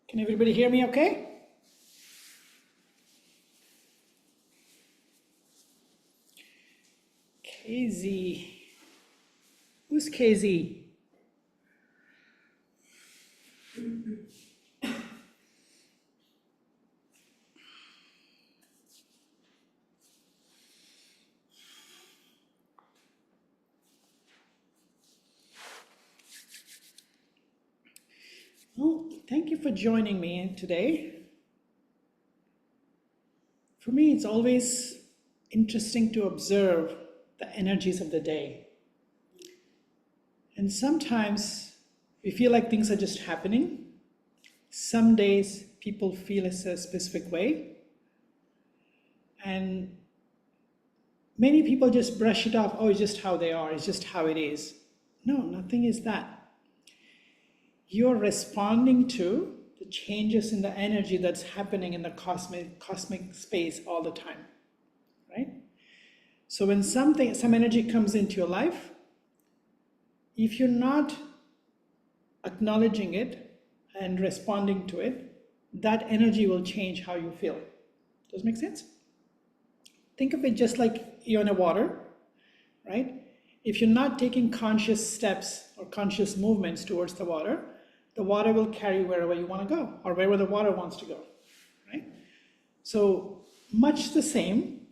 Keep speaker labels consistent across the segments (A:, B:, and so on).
A: Can everybody hear me okay? KZ. Who's KZ? Well, thank you for joining me today. For me, it's always interesting to observe the energies of the day. And sometimes we feel like things are just happening. Some days people feel it's a specific way. And many people just brush it off. Oh, it's just how they are. It's just how it is. No, nothing is that. You're responding to the changes in the energy that's happening in the cosmic space all the time, right? So when some energy comes into your life, if you're not acknowledging it and responding to it, that energy will change how you feel. Does it make sense? Think of it just like you're in the water, right? If you're not taking conscious steps or conscious movements towards the water will carry you wherever you want to go, or wherever the water wants to go, right? So much the same,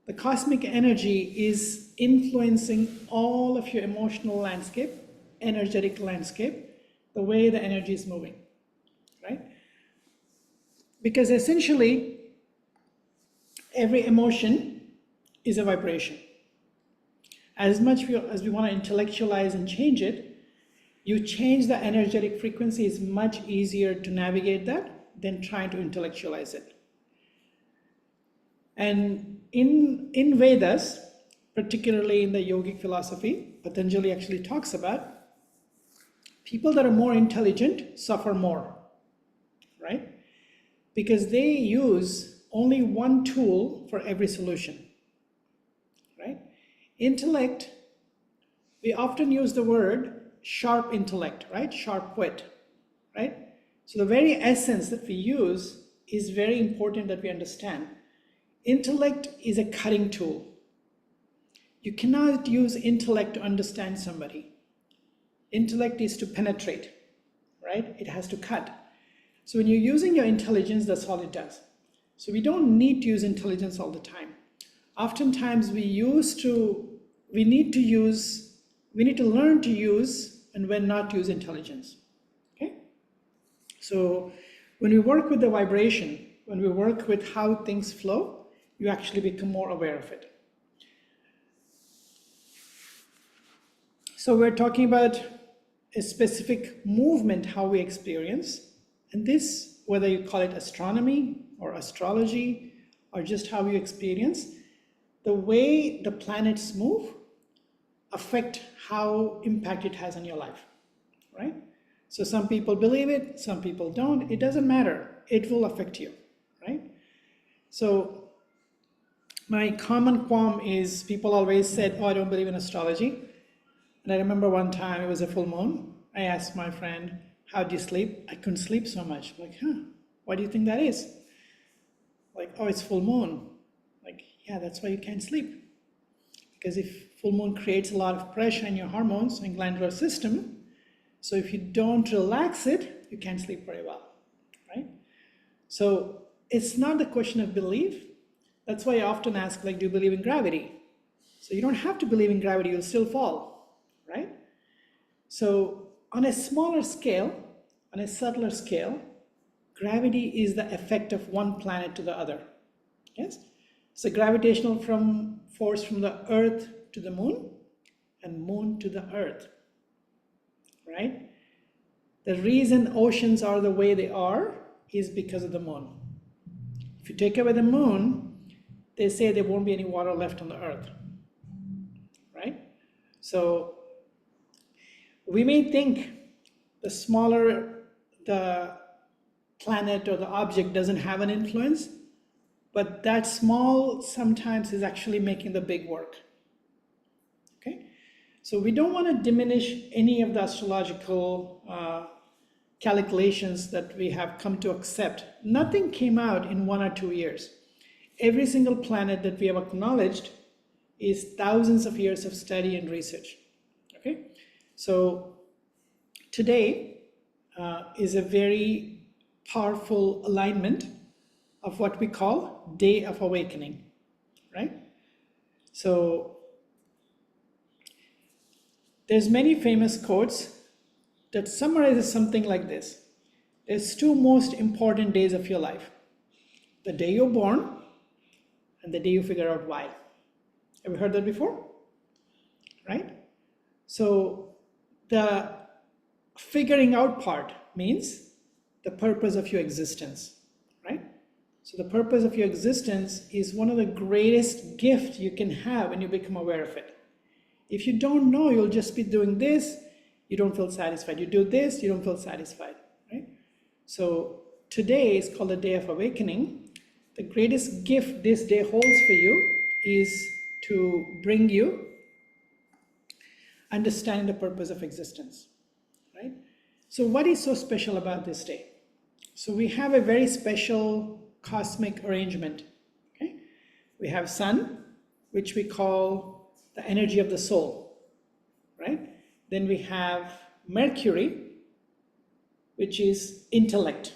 A: the cosmic energy is influencing all of your emotional landscape, energetic landscape, the way the energy is moving, right? Because essentially, every emotion is a vibration. As much as we want to intellectualize and change it, you change the energetic frequency, is much easier to navigate that than trying to intellectualize it. And in Vedas, particularly in the yogic philosophy, Patanjali actually talks about people that are more intelligent suffer more, right? Because they use only one tool for every solution, right? Intellect, we often use the word sharp intellect, right? Sharp wit, right? So the very essence that we use is very important that we understand. Intellect is a cutting tool. You cannot use intellect to understand somebody. Intellect is to penetrate, right? It has to cut. So when you're using your intelligence, that's all it does. So we don't need to use intelligence all the time. Oftentimes we need to learn to use and when not to use intelligence, okay? So when we work with the vibration, when we work with how things flow, you actually become more aware of it. So we're talking about a specific movement, how we experience, and this, whether you call it astronomy or astrology or just how you experience, the way the planets move affect how impact it has on your life, right? So some people believe it, some people don't. It doesn't matter. It will affect you, right? So my common qualm is people always said, oh, I don't believe in astrology. And I remember one time it was a full moon. I asked my friend, how do you sleep? I couldn't sleep so much. I'm like, why do you think that is? Like, oh, it's full moon. Like, yeah, that's why you can't sleep. Because if full moon creates a lot of pressure in your hormones and glandular system, so if you don't relax it, you can't sleep very well, right? So it's not the question of belief. That's why I often ask, like, do you believe in gravity? So you don't have to believe in gravity, you'll still fall, right? So on a smaller scale, on a subtler scale, gravity is the effect of one planet to the other, yes? So gravitational force from the Earth to the moon and moon to the Earth, right? The reason oceans are the way they are is because of the moon. If you take away the moon, they say there won't be any water left on the Earth, right? So we may think the smaller the planet or the object doesn't have an influence, but that small sometimes is actually making the big work, okay? So we don't want to diminish any of the astrological calculations that we have come to accept, nothing came out in 1 or 2 years. Every single planet that we have acknowledged is thousands of years of study and research. Okay, so today is a very powerful alignment of what we call Day of Awakening, right? So there's many famous quotes that summarizes something like this. There's 2 most important days of your life: the day you're born and the day you figure out why. Have you heard that before? Right? So the figuring out part means the purpose of your existence, right? So the purpose of your existence is one of the greatest gifts you can have when you become aware of it. If you don't know, you'll just be doing this, you don't feel satisfied. You do this, you don't feel satisfied, right? So today is called the Day of Awakening. The greatest gift this day holds for you is to bring you understanding the purpose of existence, right? So what is so special about this day? So we have a very special cosmic arrangement, okay? We have Sun, which we call the energy of the soul, right? Then we have Mercury, which is intellect.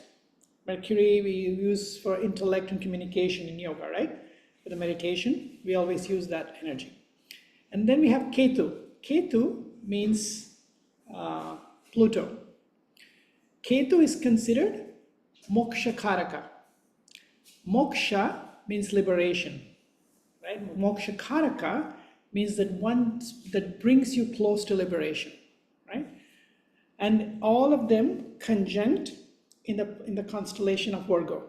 A: Mercury we use for intellect and communication in yoga, right? For the meditation, we always use that energy. And then we have Ketu. Ketu means Pluto. Ketu is considered moksha karaka. Moksha means liberation, right? Moksha karaka means that one that brings you close to liberation, right? And all of them conjunct in the constellation of Virgo,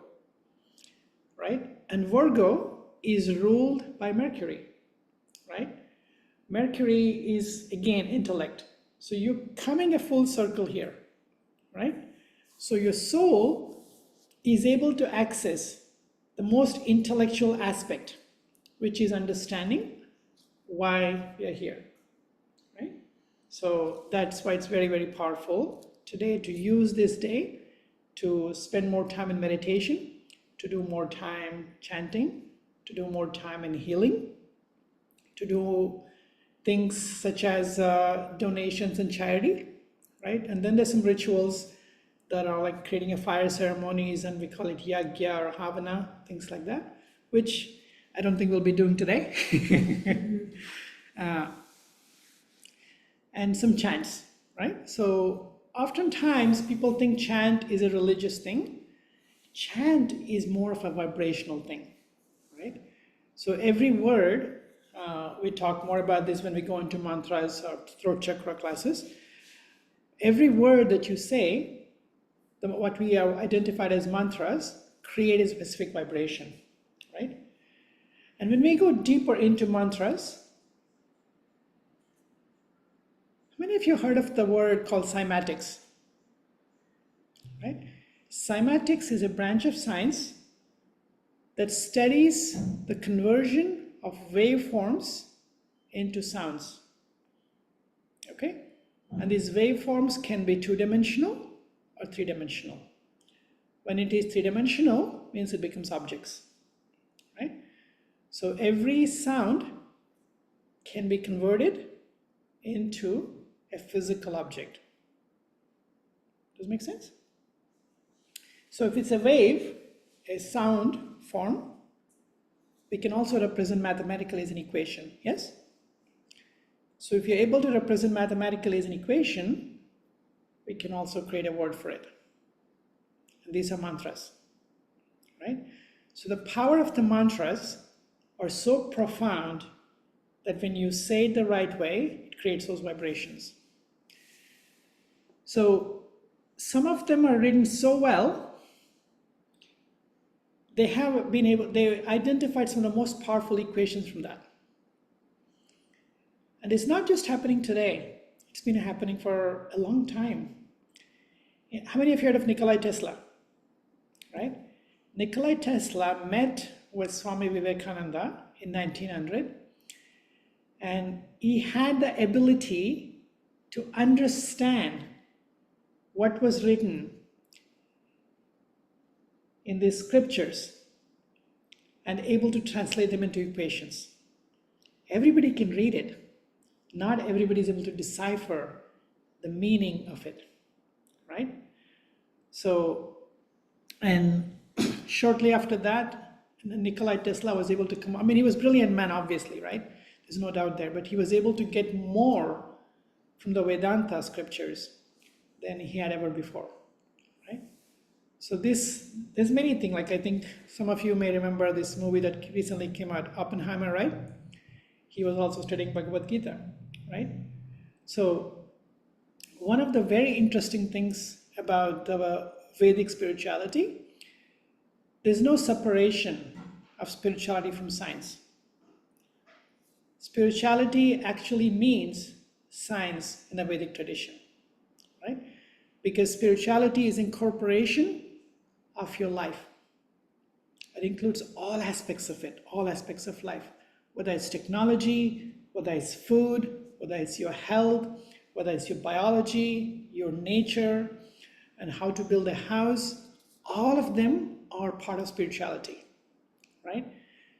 A: right? And Virgo is ruled by Mercury, right? Mercury is again intellect. So you're coming a full circle here, right? So your soul is able to access the most intellectual aspect, which is understanding why we are here, right? So that's why it's very, very powerful today to use this day to spend more time in meditation, to do more time chanting, to do more time in healing, to do things such as donations and charity, right? And then there's some rituals that are like creating a fire ceremonies, and we call it yagya or havana, things like that, which I don't think we'll be doing today. And some chants, right? So oftentimes people think chant is a religious thing. Chant is more of a vibrational thing, right? So every word, we talk more about this when we go into mantras or throat chakra classes. Every word that you say, what we have identified as mantras, create a specific vibration, right? And when we go deeper into mantras, how many of you heard of the word called cymatics, right? Cymatics is a branch of science that studies the conversion of waveforms into sounds, okay? And these waveforms can be 2-dimensional or 3-dimensional. When it is 3-dimensional, means it becomes objects, right? So every sound can be converted into a physical object. Does it make sense? So if it's a wave, a sound form, we can also represent mathematically as an equation, yes? So if you're able to represent mathematically as an equation, we can also create a word for it. And these are mantras, right? So the power of the mantras are so profound that when you say it the right way, it creates those vibrations. So some of them are written so well, they identified some of the most powerful equations from that. And it's not just happening today, it's been happening for a long time. How many of you heard of Nikola Tesla, right? Nikola Tesla met with Swami Vivekananda in 1900, and he had the ability to understand what was written in these scriptures and able to translate them into equations. Everybody can read it. Not everybody is able to decipher the meaning of it, right? So, and shortly after that, Nikola Tesla was able to come, I mean, he was a brilliant man, obviously, right? There's no doubt there, but he was able to get more from the Vedanta scriptures than he had ever before, right? So there's many things, like I think some of you may remember this movie that recently came out, Oppenheimer, right? He was also studying Bhagavad Gita, right? So one of the very interesting things about the Vedic spirituality, there's no separation of spirituality from science. Spirituality actually means science in the Vedic tradition, right? Because spirituality is incorporation of your life. It includes all aspects of it, all aspects of life, whether it's technology, whether it's food, whether it's your health, whether it's your biology, your nature, and how to build a house. All of them are part of spirituality, right?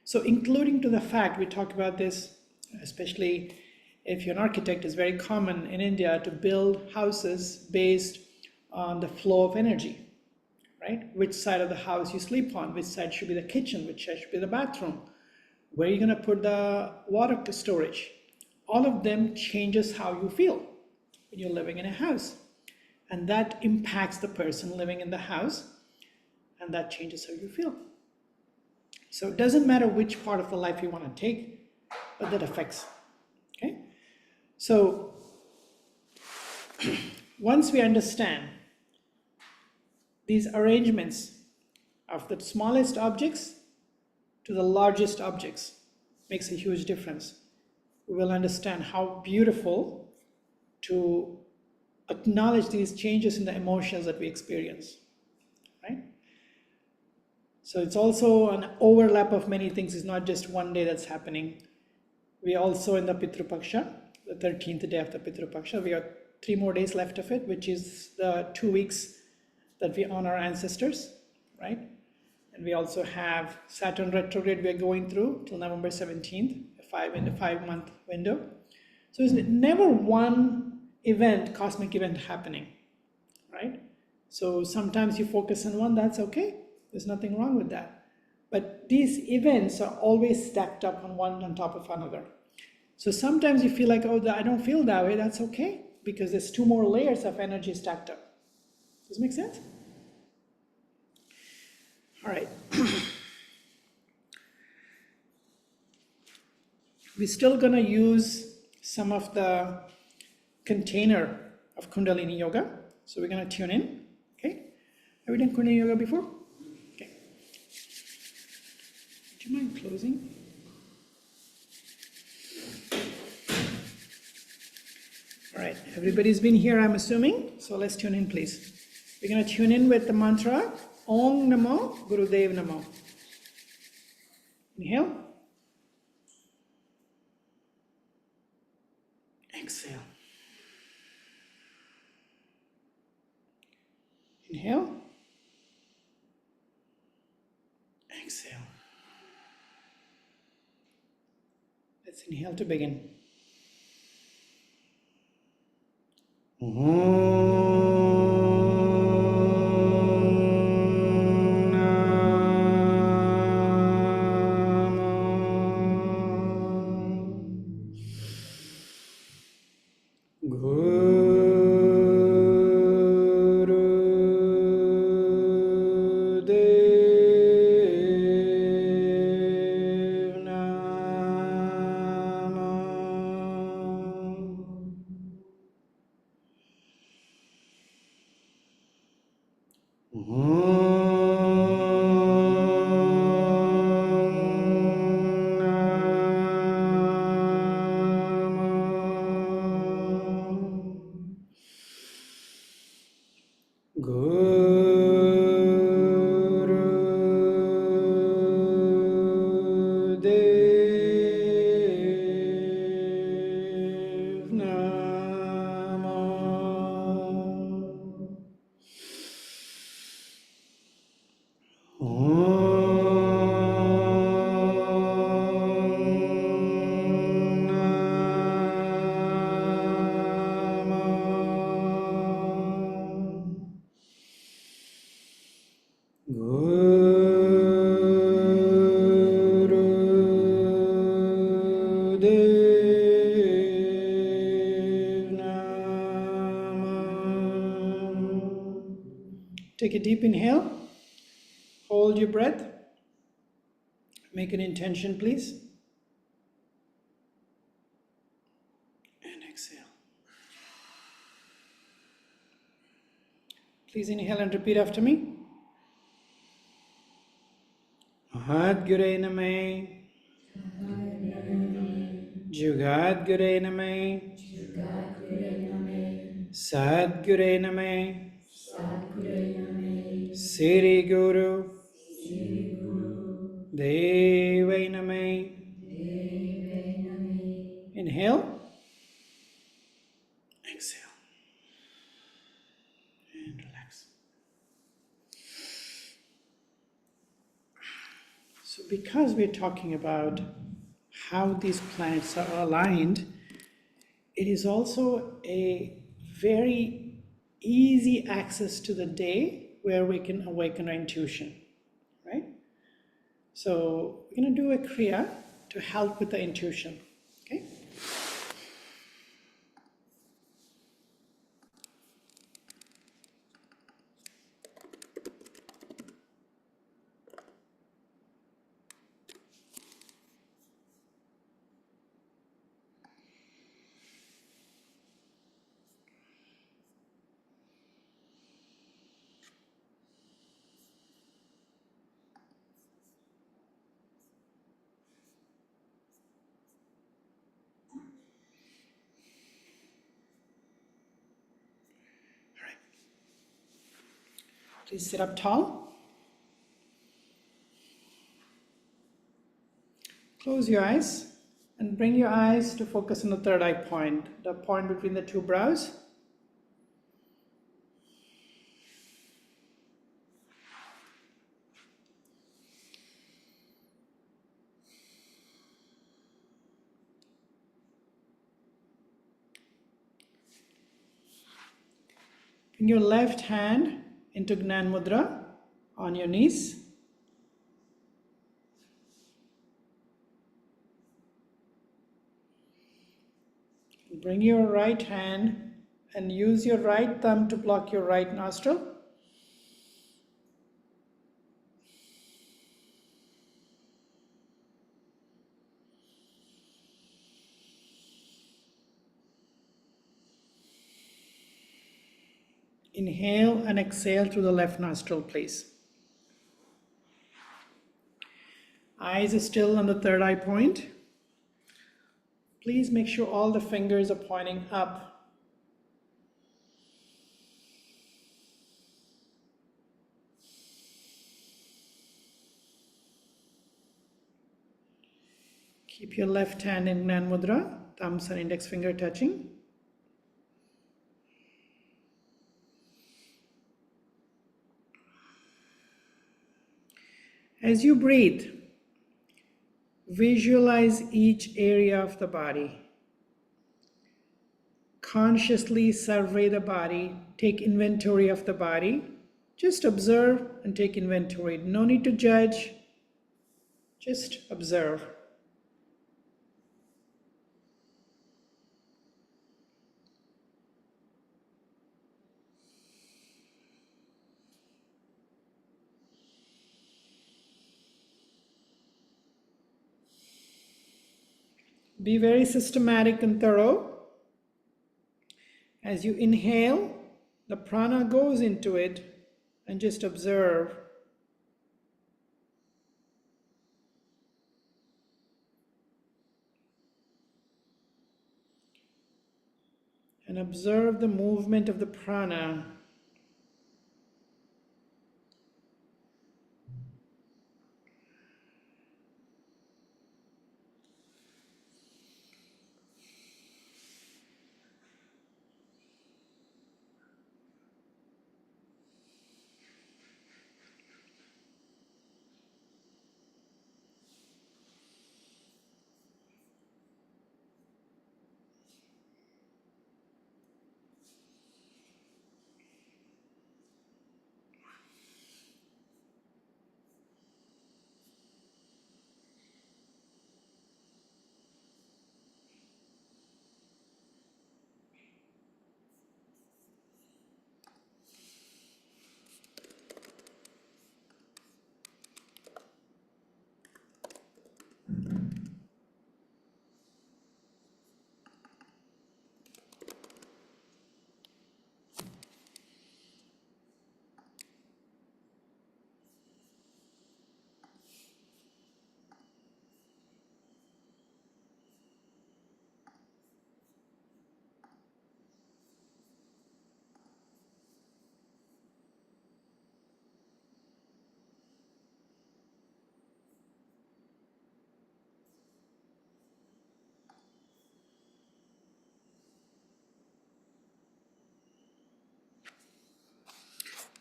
A: So including to the fact, we talk about this, especially if you're an architect, it's very common in India to build houses based on the flow of energy, right? Which side of the house you sleep on, which side should be the kitchen, which side should be the bathroom, where you're gonna put the water storage. All of them changes how you feel when you're living in a house. And that impacts the person living in the house, and that changes how you feel. So it doesn't matter which part of the life you want to take, but that affects, okay? So once we understand these arrangements of the smallest objects to the largest objects, makes a huge difference. We will understand how beautiful to acknowledge these changes in the emotions that we experience, right? So it's also an overlap of many things. It's not just one day that's happening. We also in the Pitru Paksha, the 13th day of the Pitru Paksha, we have 3 more days left of it, which is the 2 weeks that we honor our ancestors, right? And we also have Saturn retrograde we're going through till November 17th, a 5-month window. So it's never one event, cosmic event happening, right? So sometimes you focus on one, that's okay. There's nothing wrong with that. But these events are always stacked up on one on top of another. So sometimes you feel like, oh, I don't feel that way. That's okay, because there's 2 more layers of energy stacked up. Does it make sense? All right. We're still going to use some of the container of Kundalini Yoga. So we're going to tune in. Okay. Have we done Kundalini Yoga before? Okay. Do you mind closing? All right. Everybody's been here, I'm assuming. So let's tune in, please. We're going to tune in with the mantra Om Namo Gurudev Namo. Inhale. Exhale. Inhale. Exhale. Let's inhale to begin. Take a deep inhale. Hold your breath. Make an intention, please. And exhale. Please inhale and repeat after me. Mahadgure Namae. Jugadgure Namae. Sadgure Namae. Siri Guru. Devai Namae. Inhale. Exhale. And relax. So because we're talking about how these planets are aligned, it is also a very easy access to the day where we can awaken our intuition, right? So we're going to do a Kriya to help with the intuition, okay? Please sit up tall. Close your eyes and bring your eyes to focus on the third eye point, the point between the two brows. Bring your left hand into Gnan Mudra on your knees. Bring your right hand and use your right thumb to block your right nostril. Inhale and exhale through the left nostril, please. Eyes are still on the third eye point. Please make sure all the fingers are pointing up. Keep your left hand in Gnan Mudra, thumbs and index finger touching. As you breathe, visualize each area of the body. Consciously survey the body, take inventory of the body. Just observe and take inventory. No need to judge, just observe. Be very systematic and thorough. As you inhale, the prana goes into it and just observe. And observe the movement of the prana.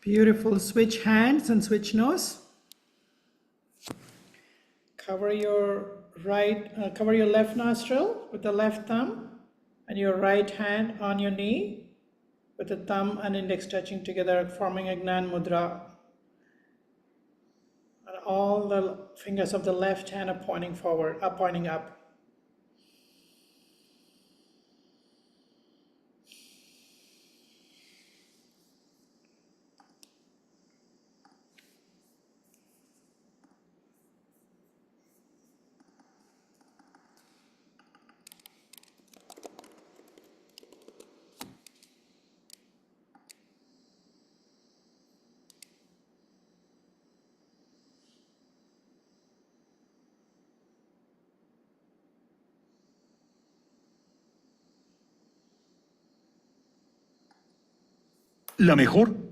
A: Beautiful. Switch hands and switch nose. Cover your cover your left nostril with the left thumb and your right hand on your knee with the thumb and index touching together, forming a Gnan Mudra. And all the fingers of the left hand are pointing forward, pointing up.
B: La mejor.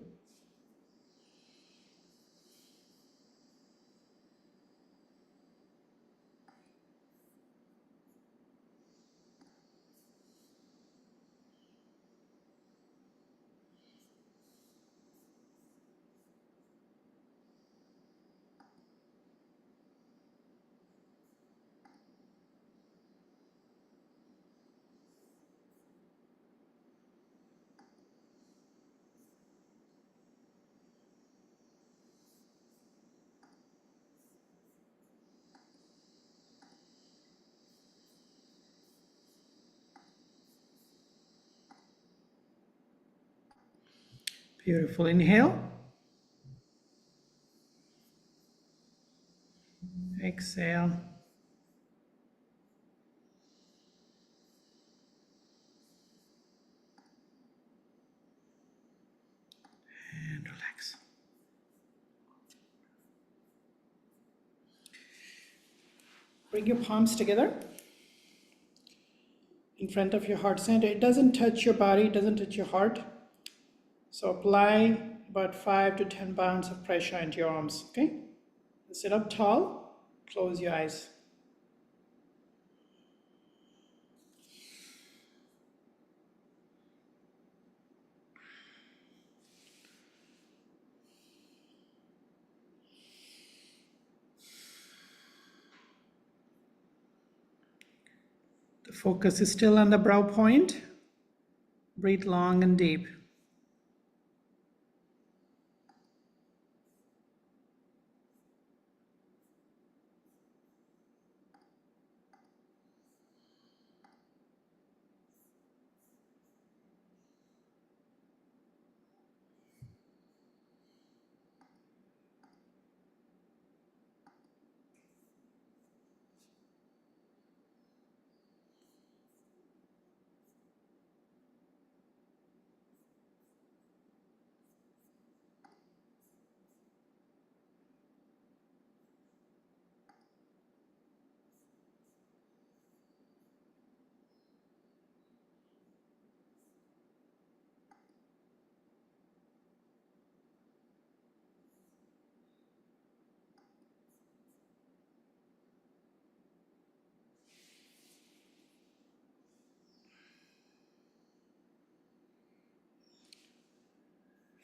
A: Beautiful. Inhale. Exhale. And relax. Bring your palms together in front of your heart center. It doesn't touch your body, it doesn't touch your heart. So apply about 5 to 10 pounds of pressure into your arms, okay? Sit up tall, close your eyes. The focus is still on the brow point. Breathe long and deep.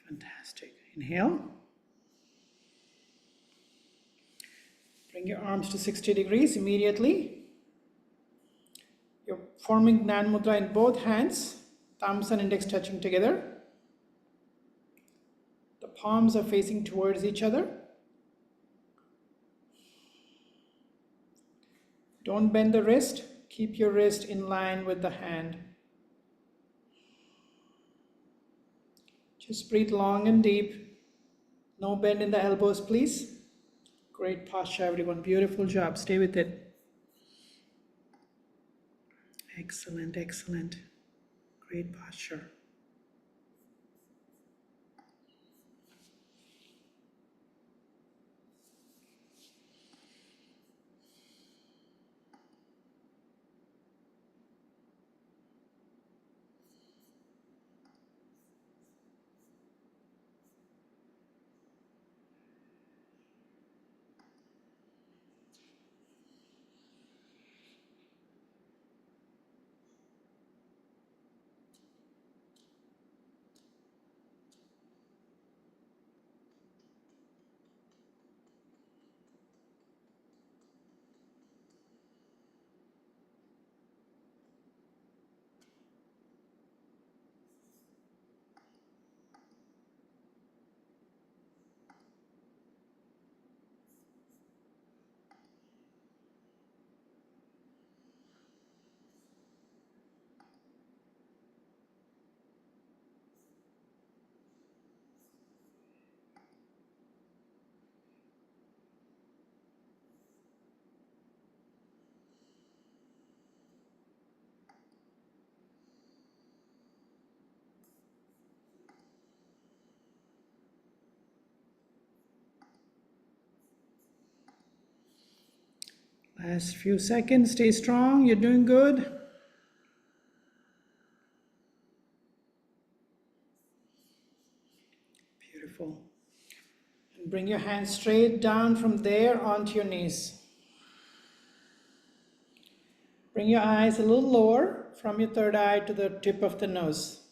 A: Fantastic. Inhale. Bring your arms to 60 degrees immediately. You're forming Gnan Mudra in both hands, thumbs and index touching together. The palms are facing towards each other. Don't bend the wrist. Keep your wrist in line with the hand. Just breathe long and deep. No bend in the elbows, please. Great posture, everyone. Beautiful job. Stay with it. Excellent, excellent. Great posture. Last few seconds, stay strong, you're doing good. Beautiful. And bring your hands straight down from there onto your knees. Bring your eyes a little lower from your third eye to the tip of the nose.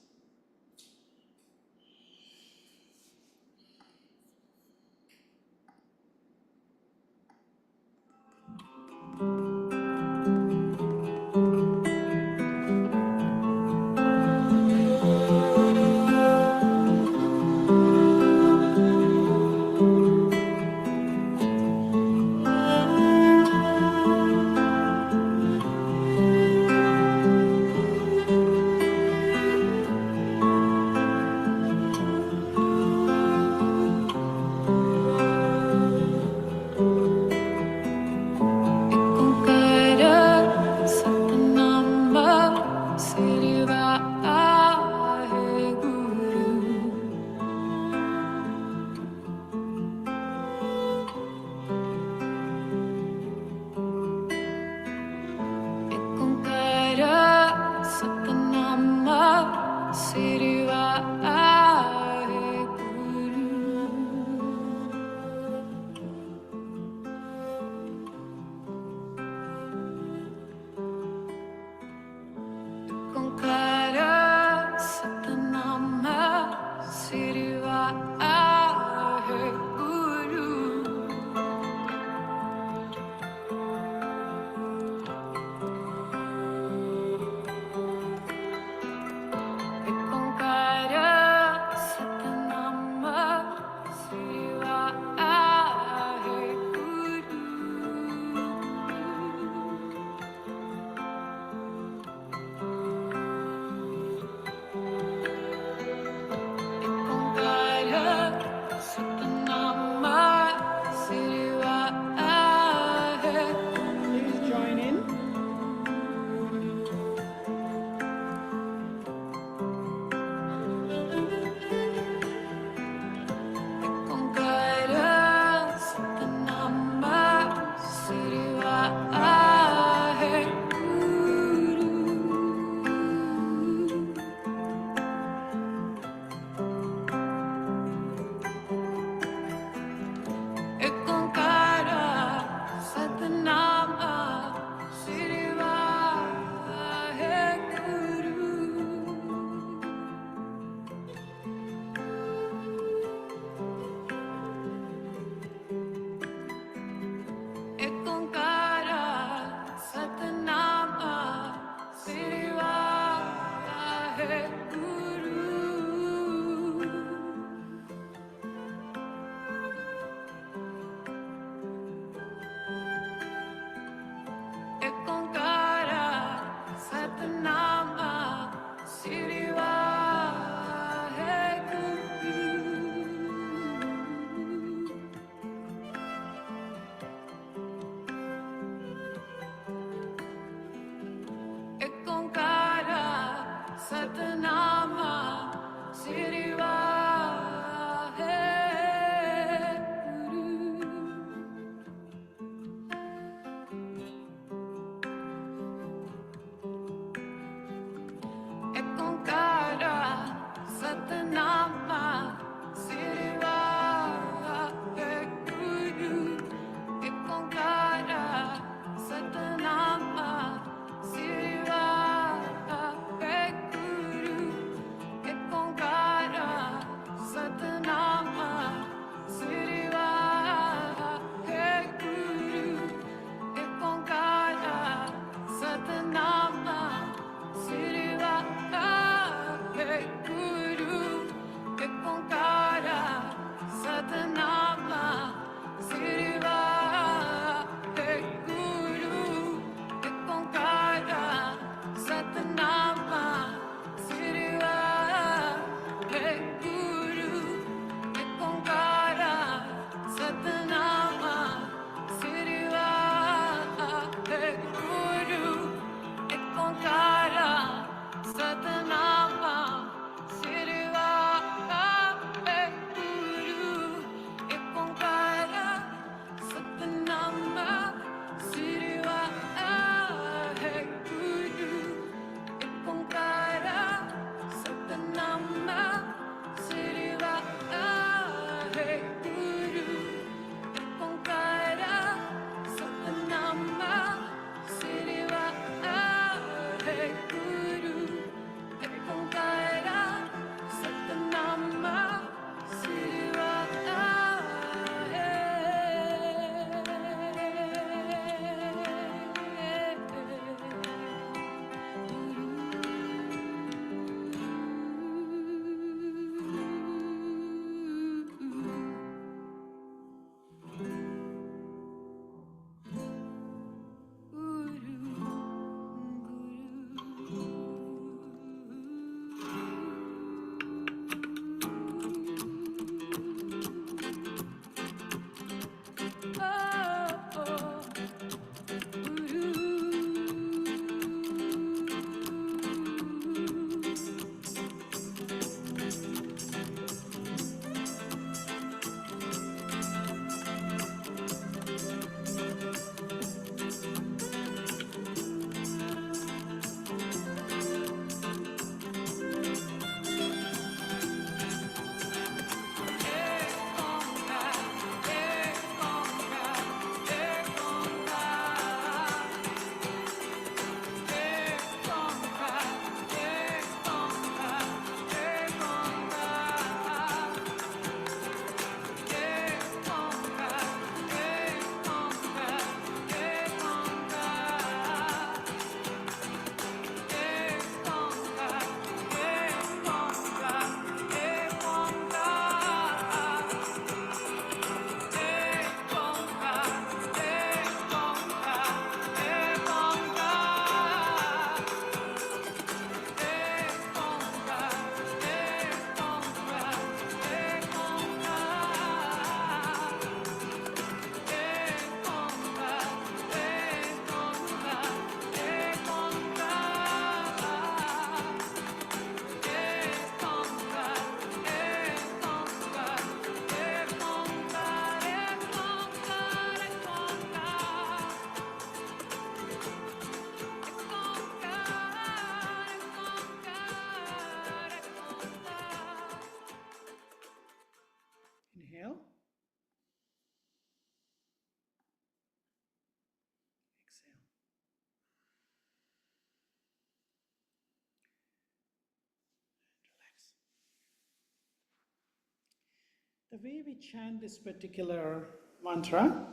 A: The way we chant this particular mantra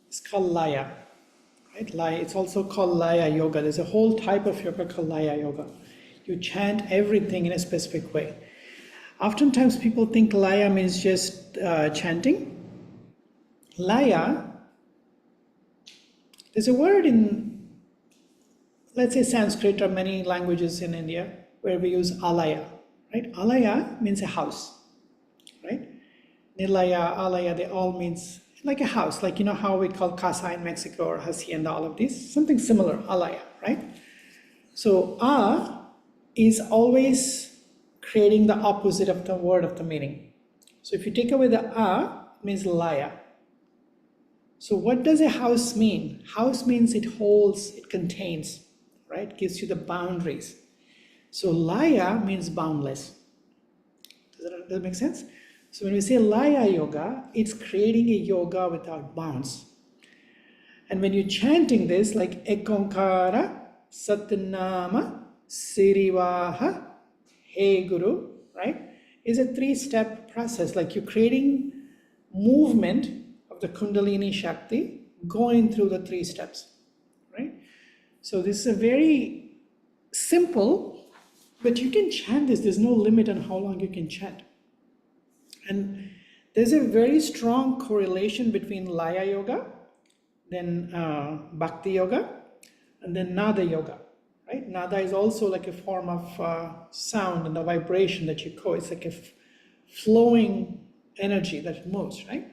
A: is called Laya. Right? Laya. It's also called Laya Yoga. There's a whole type of yoga called Laya Yoga. You chant everything in a specific way. Oftentimes people think Laya means just chanting. Laya, there's a word in, let's say, Sanskrit or many languages in India where we use alaya. Right? Alaya means a house. Right? Nilaya, alaya, they all means like a house, like you know how we call casa in Mexico or hacienda, all of these, something similar, alaya, right? So a is always creating the opposite of the word of the meaning. So if you take away the a, it means laya. So what does a house mean? House means it holds, it contains, right? Gives you the boundaries. So laya means boundless. Does that make sense? So when we say Laya Yoga, it's creating a yoga without bounds. And when you're chanting this, like Ekonkara, Satnama, Sirivaha, Hey Guru, right? Is a 3-step process. Like you're creating movement of the Kundalini Shakti going through the 3 steps, right? So this is a very simple, but you can chant this. There's no limit on how long you can chant. And there's a very strong correlation between Laya Yoga, then Bhakti Yoga, and then Nada Yoga, right? Nada is also like a form of sound and a vibration that you call. It's like a flowing energy that moves, right?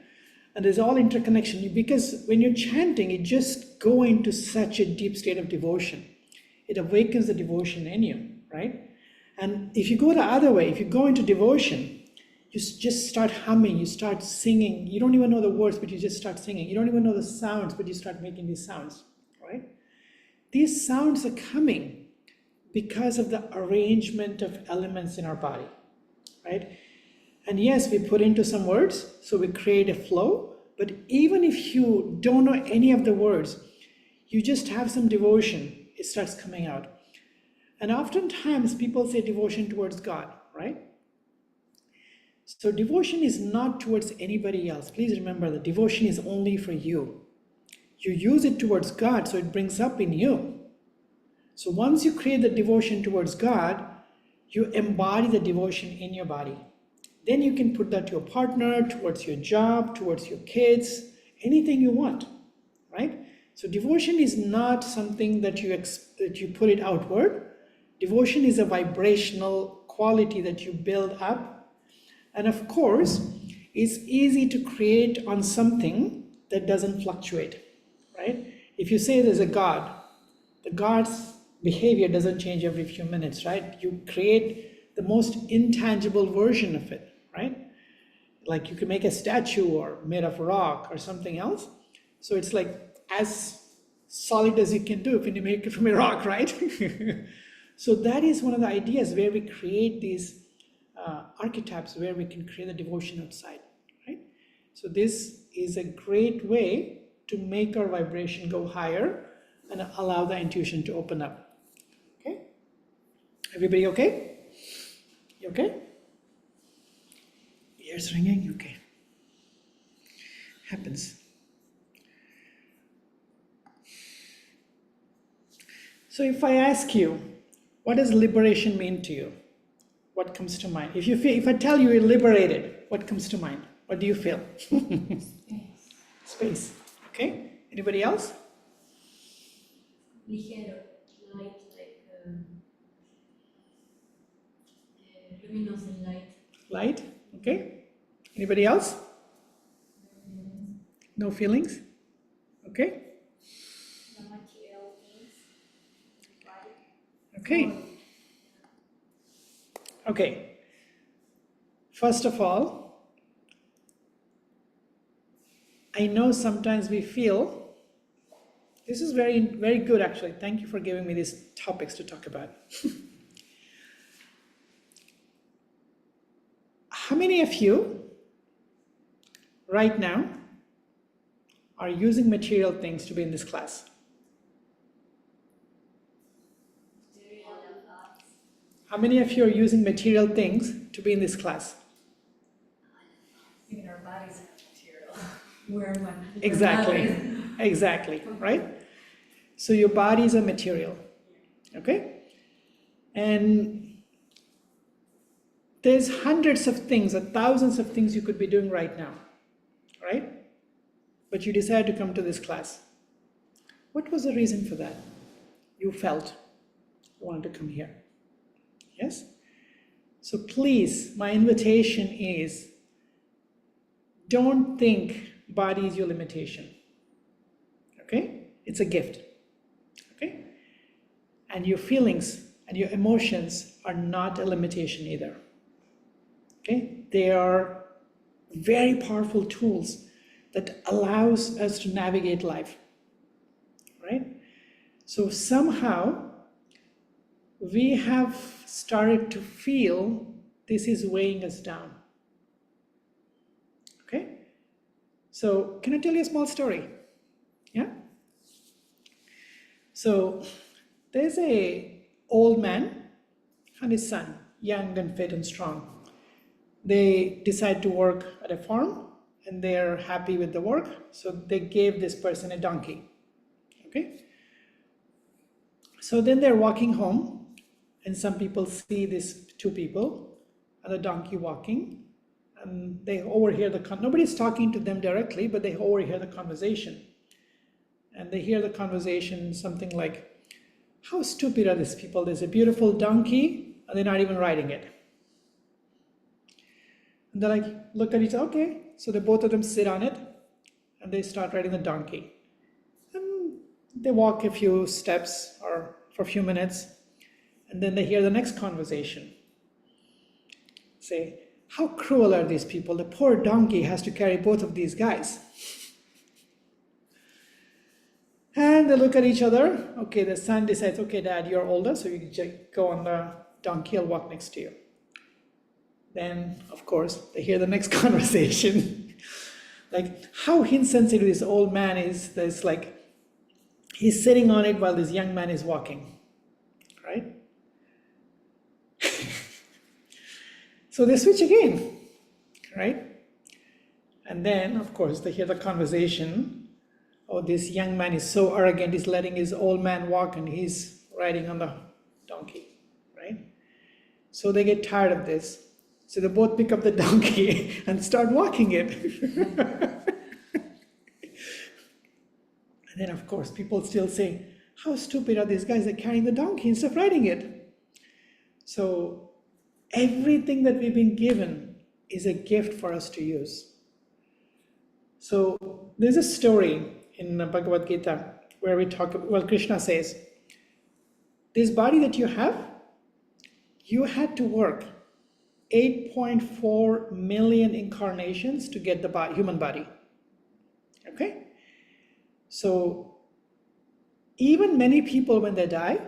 A: And there's all interconnection because when you're chanting, you just go into such a deep state of devotion. It awakens the devotion in you, right? And if you go the other way, if you go into devotion, you just start humming, you start singing. You don't even know the words, but you just start singing. You don't even know the sounds, but you start making these sounds, right? These sounds are coming because of the arrangement of elements in our body, right? And yes, we put into some words, so we create a flow. But even if you don't know any of the words, you just have some devotion, it starts coming out. And oftentimes people say devotion towards God, right? So devotion is not towards anybody else. Please remember that devotion is only for you. You use it towards God, so it brings up in you. So once you create the devotion towards God, you embody the devotion in your body. Then you can put that to your partner, towards your job, towards your kids, anything you want, right? So devotion is not something that you put it outward. Devotion is a vibrational quality that you build up. And of course, it's easy to create on something that doesn't fluctuate, right? If you say there's a God, the God's behavior doesn't change every few minutes, right? You create the most intangible version of it, right? Like you can make a statue or made of rock or something else. So it's like as solid as you can do if you make it from a rock, right? So that is one of the ideas where we create these archetypes where we can create a devotion outside, right? So this is a great way to make our vibration go higher and allow the intuition to open up. Okay? Everybody okay? You okay? Ears ringing? Okay. Happens. So if I ask you, what does liberation mean to you? What comes to mind? If I tell you you're liberated, what comes to mind? What do you feel? Space. Okay. Anybody else?
B: Ligero, light, like luminous and light.
A: Light. Okay. Anybody else? No feelings? Okay.
B: The material things, body.
A: Okay. Okay. First of all, I know sometimes we feel, this is very, very good actually. Thank you for giving me these topics to talk about. How many of you right now are using material things to be in this class? How many of you are using material things to be in this class?
B: Even our bodies are material. We're one.
A: Exactly, right? So your body is a material, okay? And there's hundreds of things or thousands of things you could be doing right now, right? But you decided to come to this class. What was the reason for that? You felt you wanted to come here. Yes? So please, my invitation is, don't think body is your limitation. Okay? It's a gift. Okay? And your feelings and your emotions are not a limitation either. Okay? They are very powerful tools that allows us to navigate life. Right? So somehow we have started to feel this is weighing us down. Okay? So can I tell you a small story? Yeah? So there's a old man and his son, young and fit and strong. They decide to work at a farm and they're happy with the work, so they gave this person a donkey. Okay? So then they're walking home and some people see these two people and the donkey walking, and they overhear nobody's talking to them directly, but they overhear the conversation. And they hear the conversation something like, how stupid are these people? There's a beautiful donkey and they're not even riding it. And they're like, look at each other, okay. So both of them sit on it and they start riding the donkey. And they walk a few steps or for a few minutes, and then they hear the next conversation. Say, how cruel are these people? The poor donkey has to carry both of these guys. And they look at each other. Okay, the son decides, okay, Dad, you're older, so you can go on the donkey, I'll walk next to you. Then, of course, they hear the next conversation. Like, how insensitive this old man is. There's like, he's sitting on it while this young man is walking, right? So they switch again, right? And then, of course, they hear the conversation. Oh, this young man is so arrogant, he's letting his old man walk and he's riding on the donkey, right? So they get tired of this. So they both pick up the donkey and start walking it. And then, of course, people still say, how stupid are these guys? They're carrying the donkey instead of riding it. So everything that we've been given is a gift for us to use. So there's a story in Bhagavad Gita where Krishna says, this body that you have, you had to work 8.4 million incarnations to get the human body. Okay? So even many people when they die,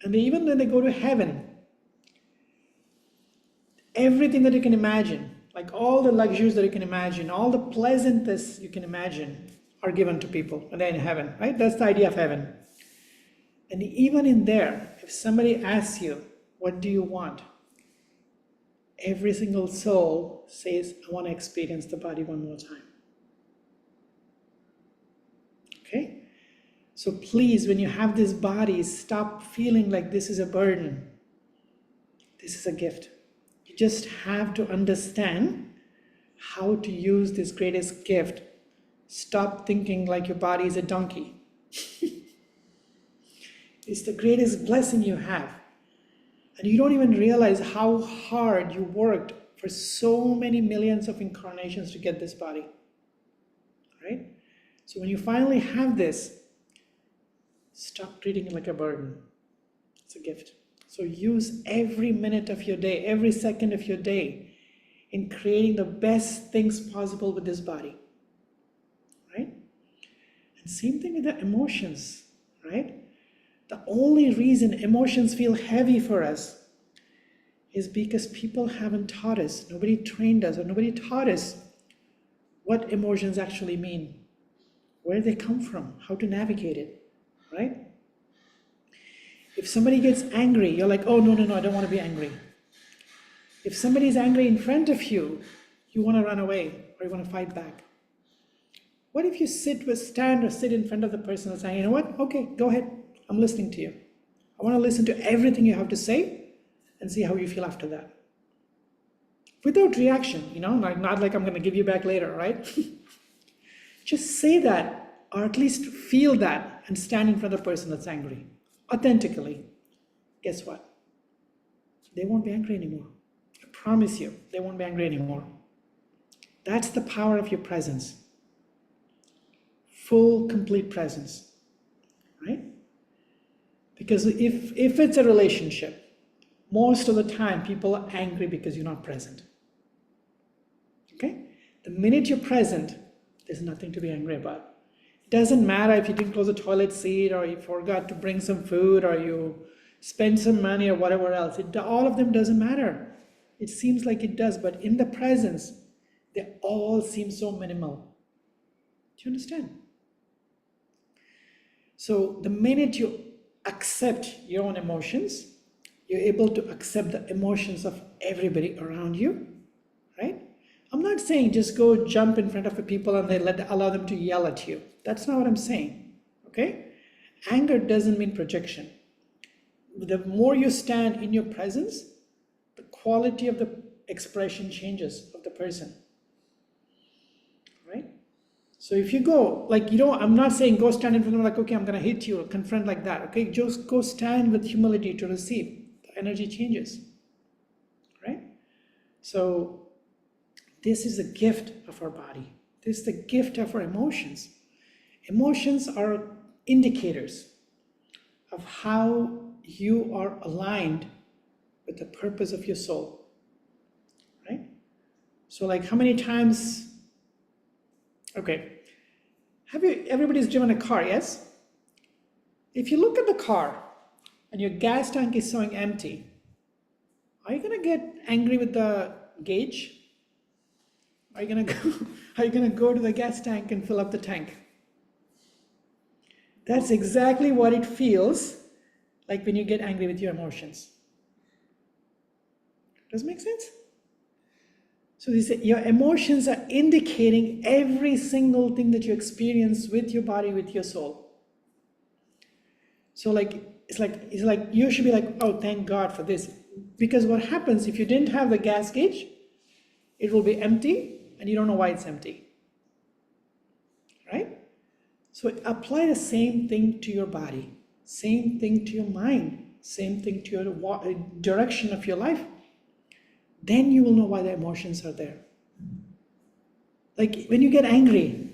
A: and even when they go to heaven, everything that you can imagine, like all the luxuries that you can imagine, all the pleasantness you can imagine are given to people when they're in heaven, right? That's the idea of heaven. And even in there, if somebody asks you, what do you want? Every single soul says, I want to experience the body one more time. Okay? So please, when you have this body, stop feeling like this is a burden. This is a gift. You just have to understand how to use this greatest gift. Stop thinking like your body is a donkey. It's the greatest blessing you have. And you don't even realize how hard you worked for so many millions of incarnations to get this body. Right? So when you finally have this, stop treating it like a burden. It's a gift. So use every minute of your day, every second of your day in creating the best things possible with this body. Right? And same thing with the emotions, right? The only reason emotions feel heavy for us is because people haven't taught us, nobody trained us, or nobody taught us what emotions actually mean, where they come from, how to navigate it, right? If somebody gets angry, you're like, oh, no, I don't want to be angry. If somebody is angry in front of you, you want to run away, or you want to fight back. What if you stand or sit in front of the person and say, you know what? Okay, go ahead. I'm listening to you. I want to listen to everything you have to say and see how you feel after that. Without reaction, not like I'm going to give you back later, right? Just say that, or at least feel that, and stand in front of the person that's angry. Authentically. Guess what? They won't be angry anymore. I promise you, they won't be angry anymore. That's the power of your presence. Full, complete presence, right? Because if it's a relationship, most of the time people are angry because you're not present. Okay? The minute you're present, there's nothing to be angry about. It doesn't matter if you didn't close the toilet seat, or you forgot to bring some food, or you spend some money, or whatever else. All of them doesn't matter. It seems like it does, but in the presence, they all seem so minimal. Do you understand? So the minute you accept your own emotions, you're able to accept the emotions of everybody around you, right? I'm not saying just go jump in front of the people and allow them to yell at you. That's not what I'm saying, okay? Anger doesn't mean projection. The more you stand in your presence, the quality of the expression changes of the person, right? So if you go, I'm not saying go stand in front of them like, okay, I'm going to hit you or confront like that, okay? Just go stand with humility to receive. The energy changes, right? So this is a gift of our body. This is the gift of our emotions. Emotions are indicators of how you are aligned with the purpose of your soul, right? So how many times, okay, everybody's driven a car, yes? If you look at the car and your gas tank is showing empty, are you going to get angry with the gauge? Are you going to go to the gas tank and fill up the tank? That's exactly what it feels like when you get angry with your emotions. Does it make sense? So your emotions are indicating every single thing that you experience with your body, with your soul. So it's like you should be like, oh, thank God for this. Because what happens if you didn't have the gas gauge, it will be empty and you don't know why it's empty. Right? So apply the same thing to your body, same thing to your mind, same thing to your direction of your life. Then you will know why the emotions are there. Like when you get angry,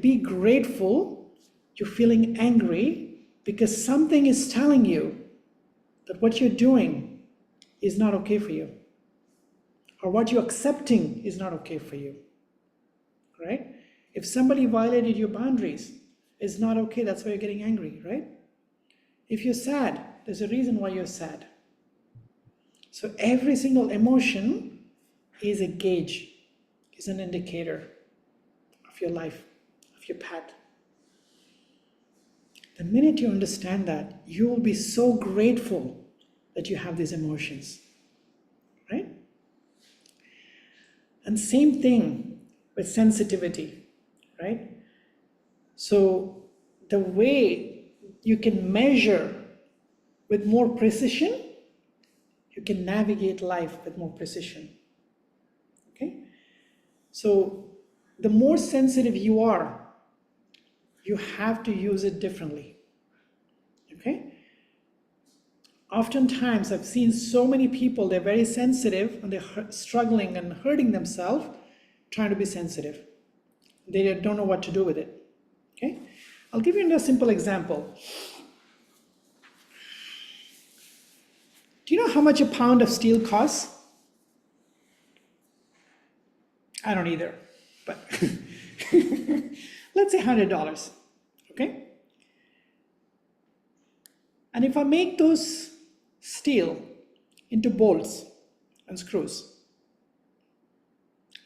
A: be grateful you're feeling angry because something is telling you that what you're doing is not okay for you, or what you're accepting is not okay for you, right? If somebody violated your boundaries, it's not okay, that's why you're getting angry, right? If you're sad, there's a reason why you're sad. So every single emotion is a gauge, is an indicator of your life, of your path. The minute you understand that, you will be so grateful that you have these emotions, right? And same thing with sensitivity, right? So the way you can measure with more precision, you can navigate life with more precision, okay? So the more sensitive you are, you have to use it differently, okay? Oftentimes, I've seen so many people, they're very sensitive and they're struggling and hurting themselves trying to be sensitive. They don't know what to do with it, okay? I'll give you a simple example. Do you know how much a pound of steel costs? I don't either, but let's say $100, okay? And if I make those steel into bolts and screws,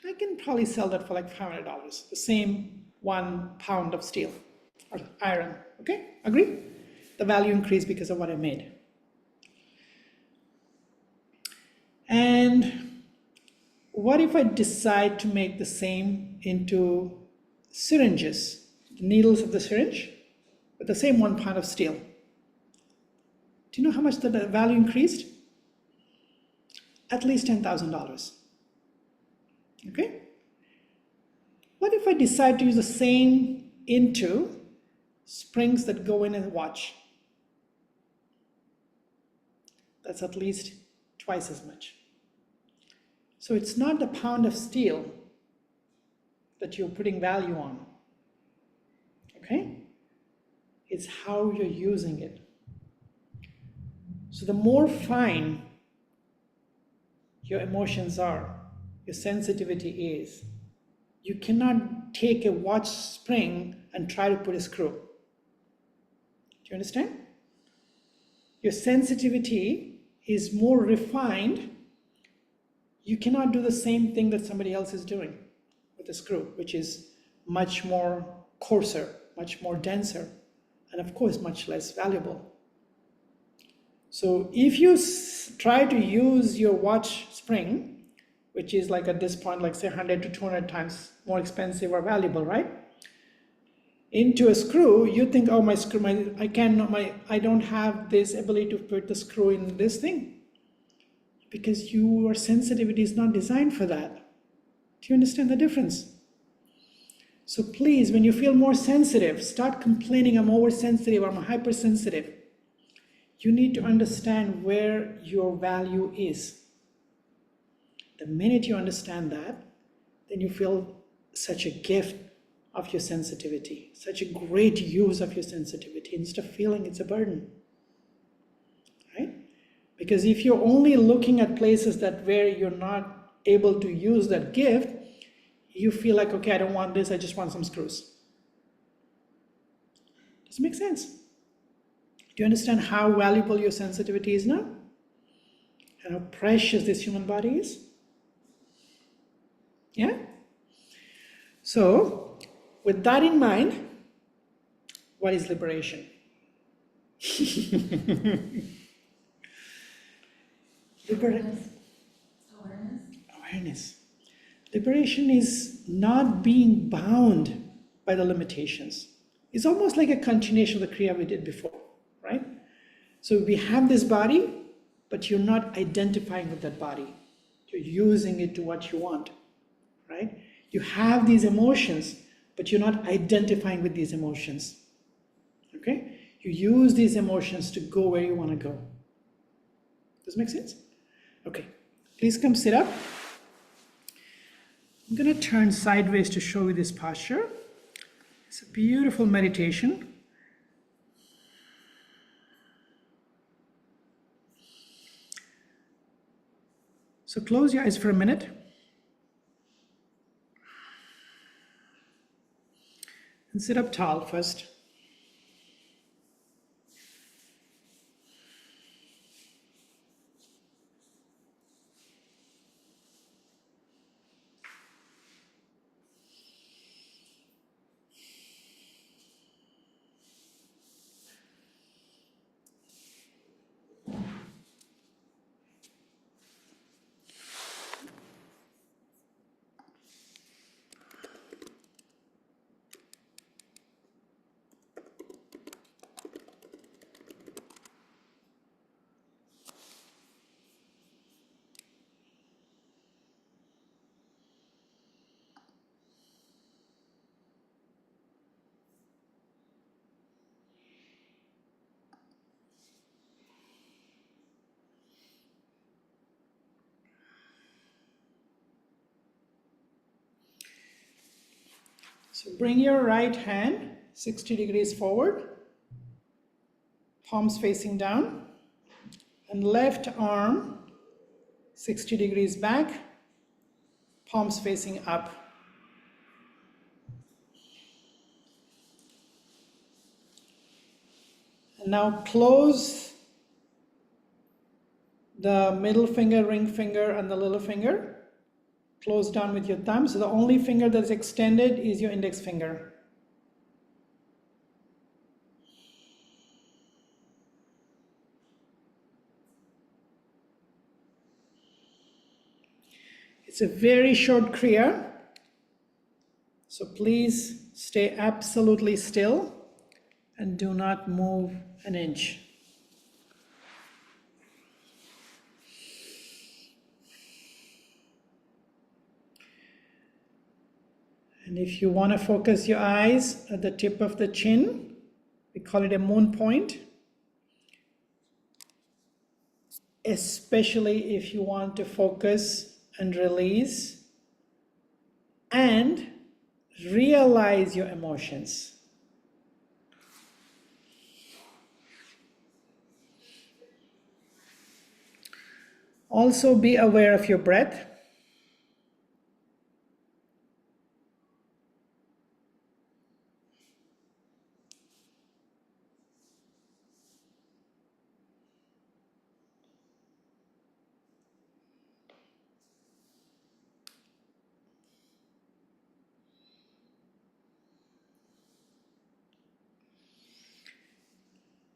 A: I can probably sell that for like $500, the same 1 pound of steel or iron, okay? Agree? The value increased because of what I made. What if I decide to make the same into syringes, the needles of the syringe, with the same 1 pound of steel? Do you know how much the value increased? At least $10,000. Okay? What if I decide to use the same into springs that go in a watch? That's at least twice as much. So it's not the pound of steel that you're putting value on. Okay? It's how you're using it. So the more fine your emotions are, your sensitivity is, you cannot take a watch spring and try to put a screw. Do you understand? Your sensitivity is more refined. You cannot do the same thing that somebody else is doing with a screw, which is much more coarser, much more denser, and of course much less valuable. So if you try to use your watch spring, which is like at this point, like say 100 to 200 times more expensive or valuable, right? Into a screw, you think, oh, my screw, I don't have this ability to put the screw in this thing, because your sensitivity is not designed for that. Do you understand the difference? So please, when you feel more sensitive, start complaining, I'm oversensitive, I'm hypersensitive. You need to understand where your value is. The minute you understand that, then you feel such a gift of your sensitivity, such a great use of your sensitivity, instead of feeling it's a burden. Right? Because if you're only looking at places that where you're not able to use that gift, you feel like, okay, I don't want this, I just want some screws. Does it make sense? Do you understand how valuable your sensitivity is now? And how precious this human body is? Yeah? So, with that in mind, what is liberation? Awareness. Liberation is not being bound by the limitations. It's almost like a continuation of the Kriya we did before, right? So we have this body, but you're not identifying with that body. You're using it to what you want, right? You have these emotions, but you're not identifying with these emotions, okay? You use these emotions to go where you want to go. Does it make sense? Okay, please come sit up. I'm going to turn sideways to show you this posture. It's a beautiful meditation. So close your eyes for a minute. And sit up tall first. So bring your right hand 60 degrees forward, palms facing down, and left arm 60 degrees back, palms facing up. And now close the middle finger, ring finger, and the little finger. Close down with your thumb. So the only finger that's extended is your index finger. It's a very short Kriya, so please stay absolutely still and do not move an inch. And if you want to focus your eyes at the tip of the chin, we call it a moon point, especially if you want to focus and release and realize your emotions. Also be aware of your breath.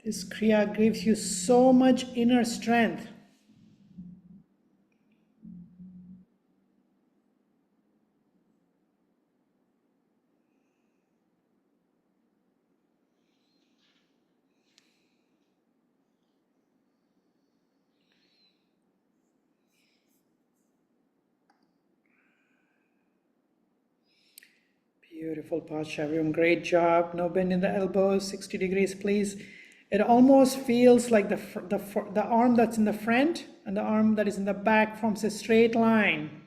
A: This Kriya gives you so much inner strength. Beautiful posture, everyone. Great job. No bend in the elbows, 60 degrees, please. It almost feels like the arm that's in the front and the arm that is in the back forms a straight line.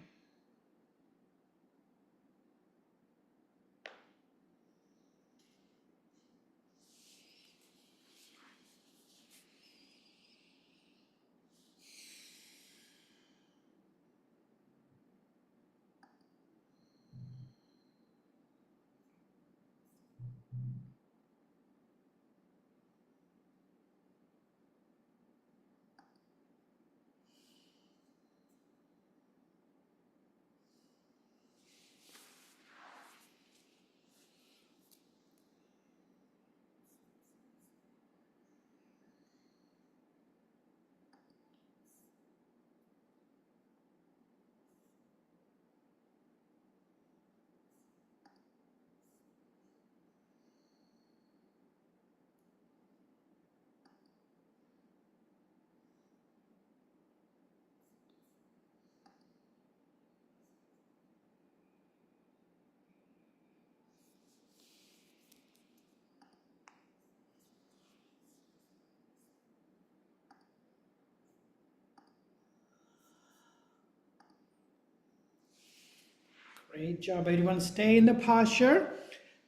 A: Great job, everyone. Stay in the posture.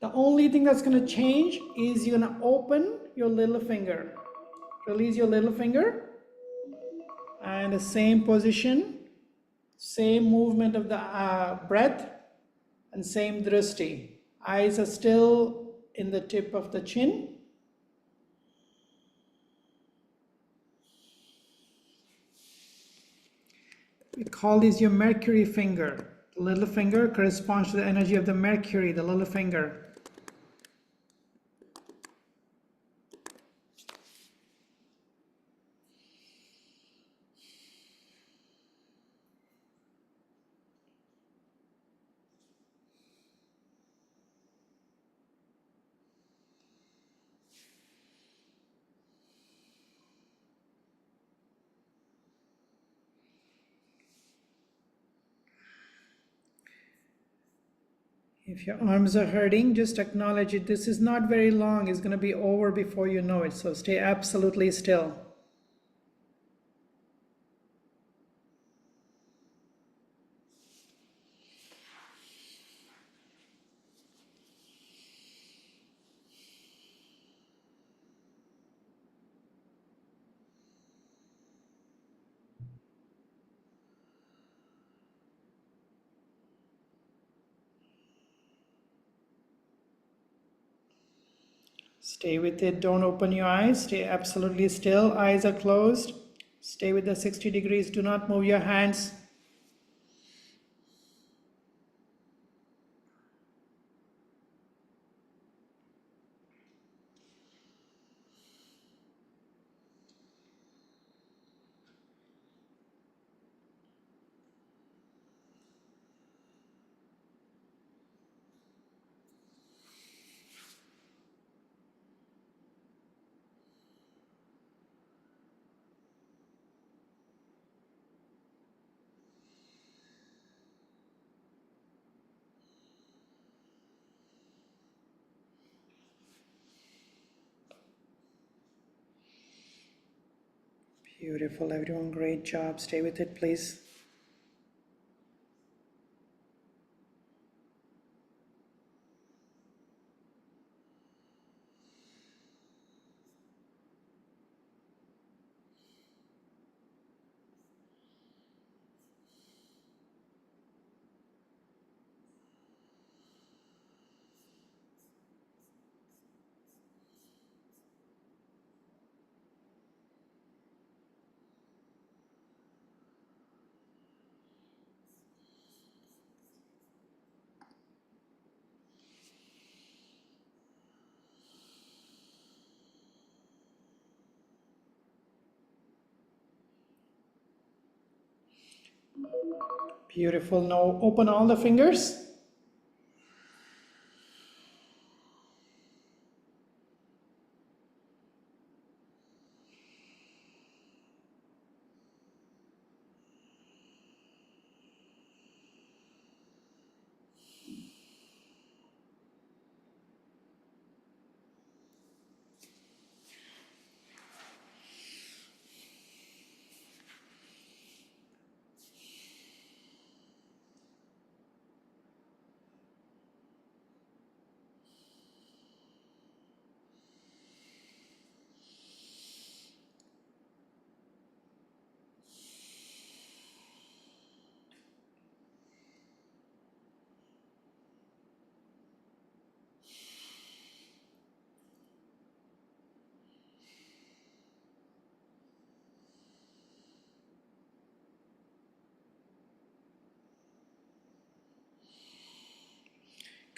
A: The only thing that's going to change is you're going to open your little finger. Release your little finger. And the same position, same movement of the breath, and same drishti. Eyes are still in the tip of the chin. We call this your Mercury finger. The little finger corresponds to the energy of the Mercury, the little finger. If your arms are hurting, just acknowledge it. This is not very long. It's going to be over before you know it. So stay absolutely still. Stay with it. Don't open your eyes. Stay absolutely still. Eyes are closed. Stay with the 60 degrees. Do not move your hands. Beautiful, everyone. Great job. Stay with it, please. Beautiful. Now open all the fingers.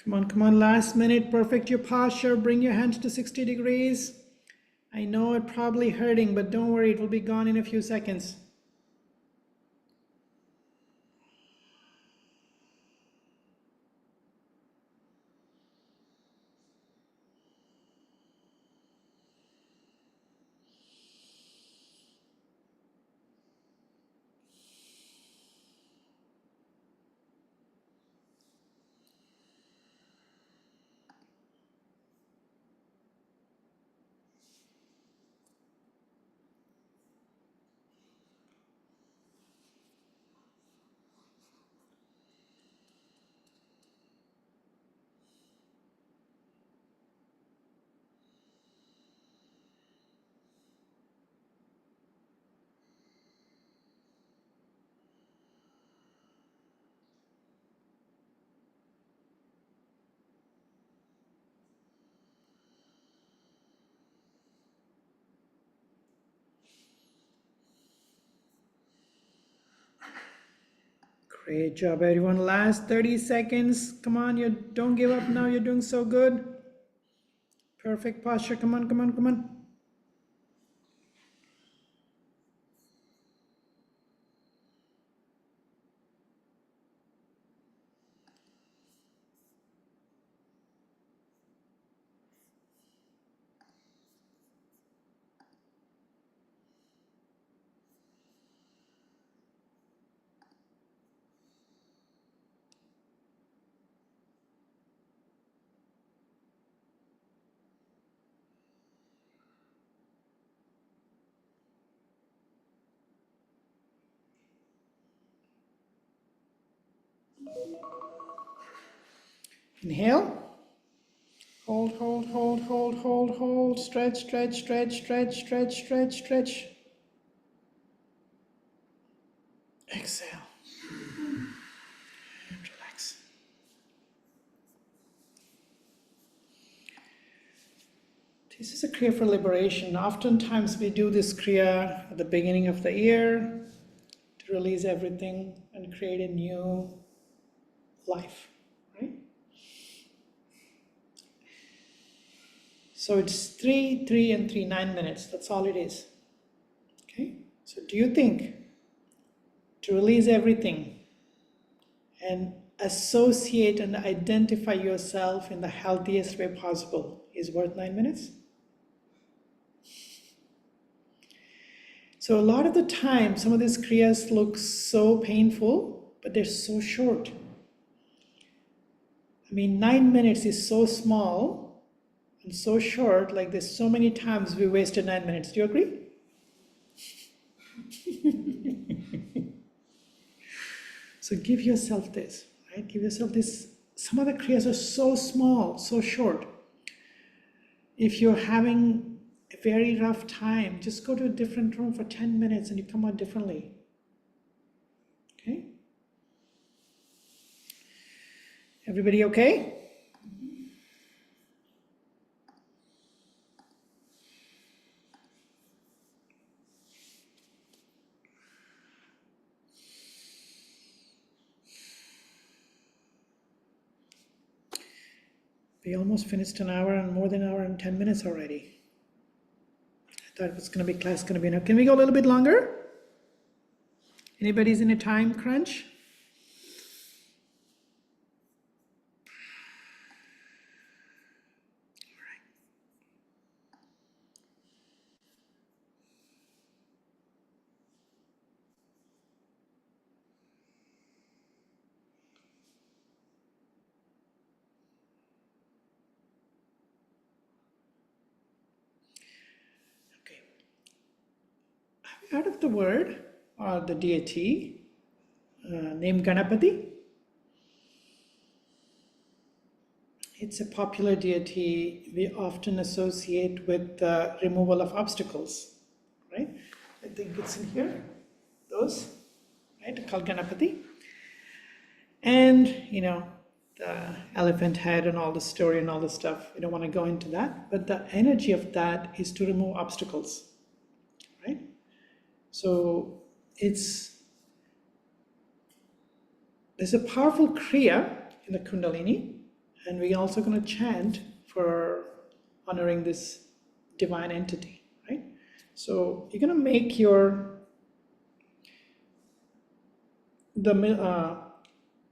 A: Come on, last minute. Perfect your posture. Bring your hands to 60 degrees. I know it's probably hurting, but don't worry, it will be gone in a few seconds. Great job, everyone. Last 30 seconds. Come on, you don't give up now. You're doing so good. Perfect posture. Come on, come on, come on. Inhale. Hold, hold, hold, hold, hold, hold. Stretch, stretch, stretch, stretch, stretch, stretch, stretch. Exhale. Relax. This is a Kriya for liberation. Oftentimes we do this Kriya at the beginning of the year to release everything and create a new life, right? So it's 3, 3, and 3, 9 minutes. That's all it is. Okay? So do you think to release everything and associate and identify yourself in the healthiest way possible is worth 9 minutes? So a lot of the time, some of these kriyas look so painful, but they're so short. I mean, 9 minutes is so small and so short, like there's so many times we wasted 9 minutes. Do you agree? So give yourself this, right? Give yourself this. Some of the kriyas are so small, so short. If you're having a very rough time, just go to a different room for 10 minutes and you come out differently. Okay? Everybody okay? We almost finished an hour and more than an hour and 10 minutes already. I thought it was going to be class going to be enough. Can we go a little bit longer? Anybody's in a time crunch? Okay. Have you heard of the word or the deity named Ganapati? It's a popular deity we often associate with the removal of obstacles, right? I think it's in here, those, right, called Ganapati. And, the elephant head and all the story and all the stuff, we don't want to go into that, but the energy of that is to remove obstacles, right? So there's a powerful kriya in the Kundalini, and we're also going to chant for honoring this divine entity, right? So you're going to make the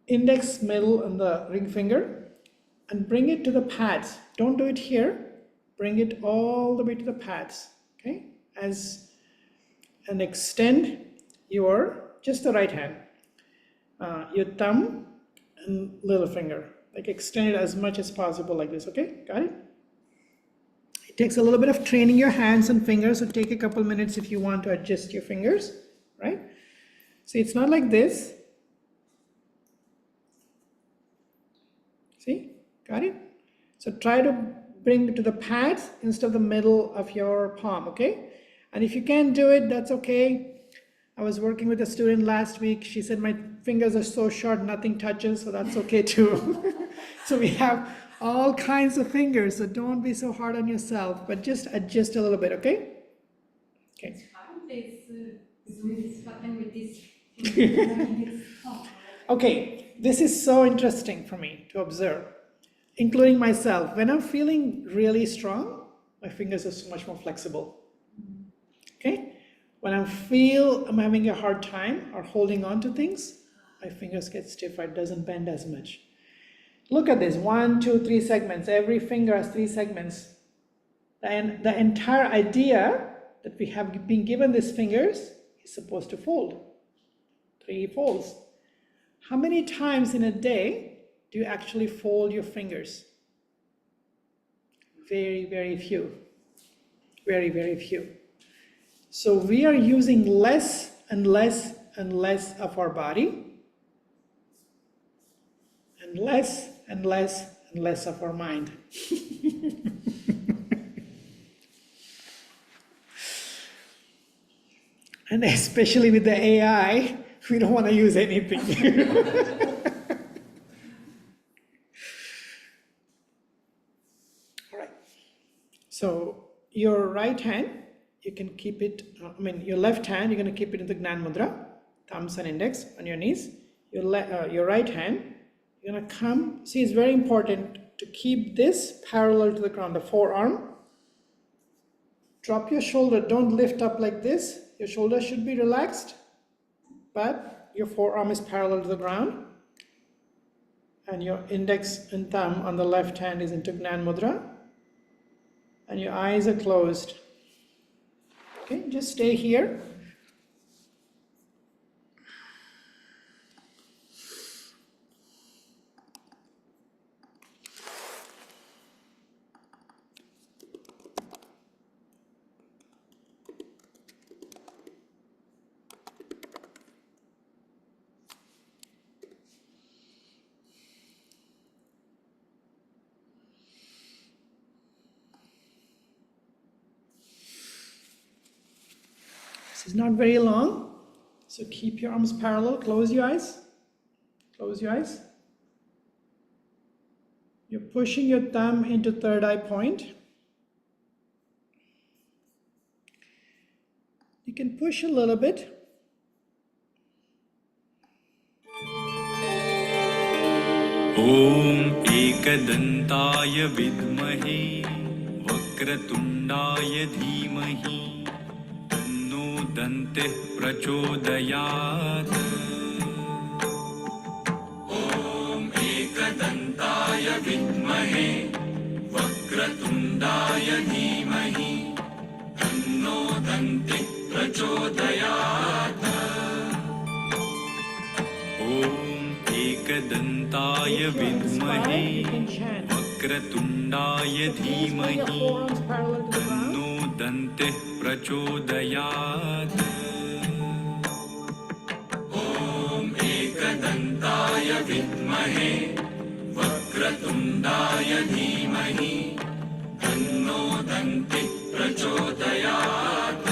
A: index, middle, and the ring finger, and bring it to the pads. Don't do it here. Bring it all the way to the pads, okay? And extend just the right hand, your thumb and little finger. Like extend it as much as possible like this, okay? Got it? It takes a little bit of training your hands and fingers, so take a couple minutes if you want to adjust your fingers, right? See, it's not like this. See? Got it? So try to bring it to the pads instead of the middle of your palm, okay? And if you can't do it, that's okay. I was working with a student last week. She said, my fingers are so short, nothing touches, so that's okay too. So we have all kinds of fingers, so don't be so hard on yourself, but just adjust a little bit, okay? Okay. Okay, this is so interesting for me to observe, including myself. When I'm feeling really strong, my fingers are so much more flexible. Okay? When I'm having a hard time or holding on to things, my fingers get stiffer, it doesn't bend as much. Look at this, 1, 2, 3 segments. Every finger has 3 segments. And the entire idea that we have been given these fingers is supposed to fold. 3 folds. How many times in a day do you actually fold your fingers? Very, very few. Very, very few. So we are using less and less and less of our body, and less and less and less of our mind. And especially with the AI, we don't want to use anything. All right. So your right hand, you can keep it, your left hand, you're going to keep it in the Gnan Mudra, thumbs and index on your knees. Your right hand, you're going to come, see, it's very important to keep this parallel to the ground, the forearm. Drop your shoulder, don't lift up like this. Your shoulder should be relaxed, but your forearm is parallel to the ground. And your index and thumb on the left hand is into Gnan Mudra. And your eyes are closed. Okay, just stay here. is not very long. So keep your arms parallel. Close your eyes. Close your eyes. You're pushing your thumb into third eye point. You can push a little bit.
C: ॐ एकदन्ताय विद्महे वक्रतुण्डाय धीमहि तन्नो दन्तिः प्रचोदयात् ॐ एकदन्ताय विद्महे वक्रतुण्डाय धीमहि तन्नो दन्तिः प्रचोदयात् ॐ एकदन्ताय विद्महे वक्रतुण्डाय धीमहि तन्नो दन्तिः प्रचोदयात् ॐ एकदन्ताय विद्महे वक्रतुण्डाय धीमहि तन्नो दन्तिः प्रचोदयात्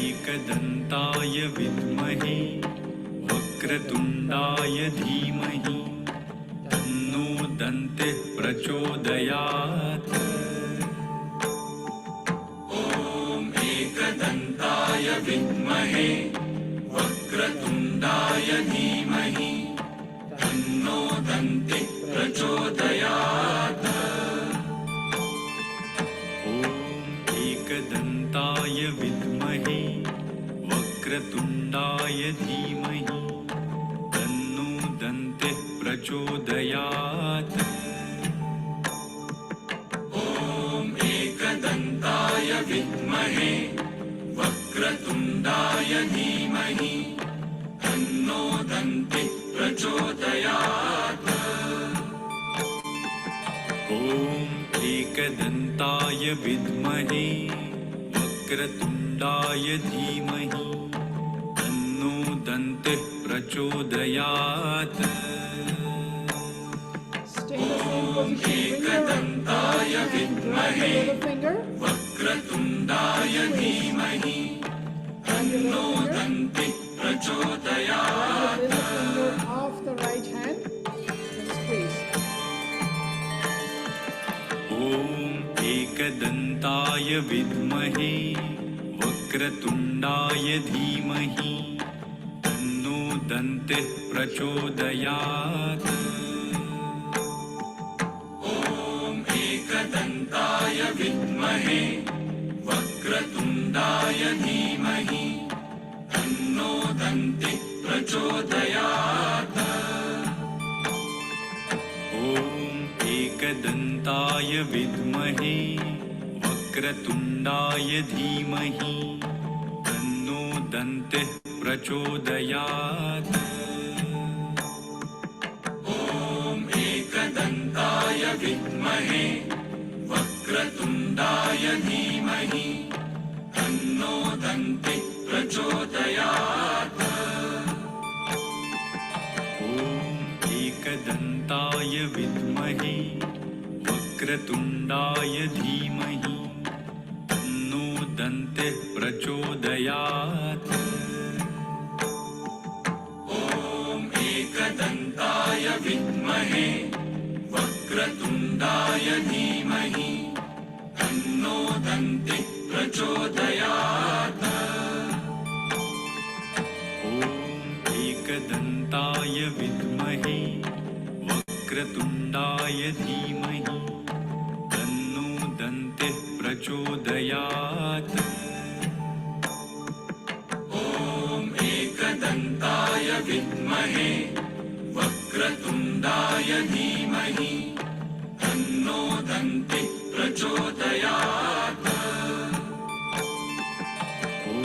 C: एकदन्ताय विद्महे वक्रतुण्डाय धीमहि तन्नो दन्तिः प्रचोदयात् ॐ एकदन्ताय विद्महे वक्रतुण्डाय धीमहि तन्नो दन्तिः प्रचोदयात् ॐ एकदन्ताय विद्महे वक्रतुण्डाय धीमहि तन्नो दन्तिः प्रचोदयात् ॐ एकदन्ताय विद्महे वक्रतुण्डाय धीमहि तन्नो दन्तिः प्रचोदयात् ॐ एकदन्ताय विद्महे वक्रतुण्डाय धीमहि तन्नो दन्तिः प्रचोदयात् एकदन्ताय विद्महे वक्रतुण्डाय धीमहि तन्नो दन्तिः प्रचोदयात्
A: Off the right hand and squeeze.
C: ॐ एकदन्ताय विद्महे वक्रतुण्डाय धीमहि तन्नो दन्तिः प्रचोदयात् ॐ एकदन्ताय विद्महे वक्रतुण्डाय धीमहि तन्नो दन्तिः प्रचोदयात् ॐ एकदन्ताय विद्महे वक्रतुण्डाय धीमहि तन्नो दन्तिः प्रचोदयात् ॐ एकदन्ताय विद्महे वक्रतुण्डाय धीमहि तन्नो दन्तिः प्रचोदयात् ॐ एकदन्ताय विद्महे वक्रतुण्डाय धीमहि तन्नो दन्तिः प्रचोदयात् ॐ एकदन्ताय विद्महे वक्रतुण्डाय धीमहि तन्नो दन्तिः प्रचोदयात् ॐ एकदन्ताय विद्महे वक्रतुण्डाय धीमहि तन्नो दन्तिः प्रचोदयात् ॐ एकदन्ताय विद्महे वक्रतुण्डाय धीमहि तन्नो दन्तिः प्रचोदयात् ॐ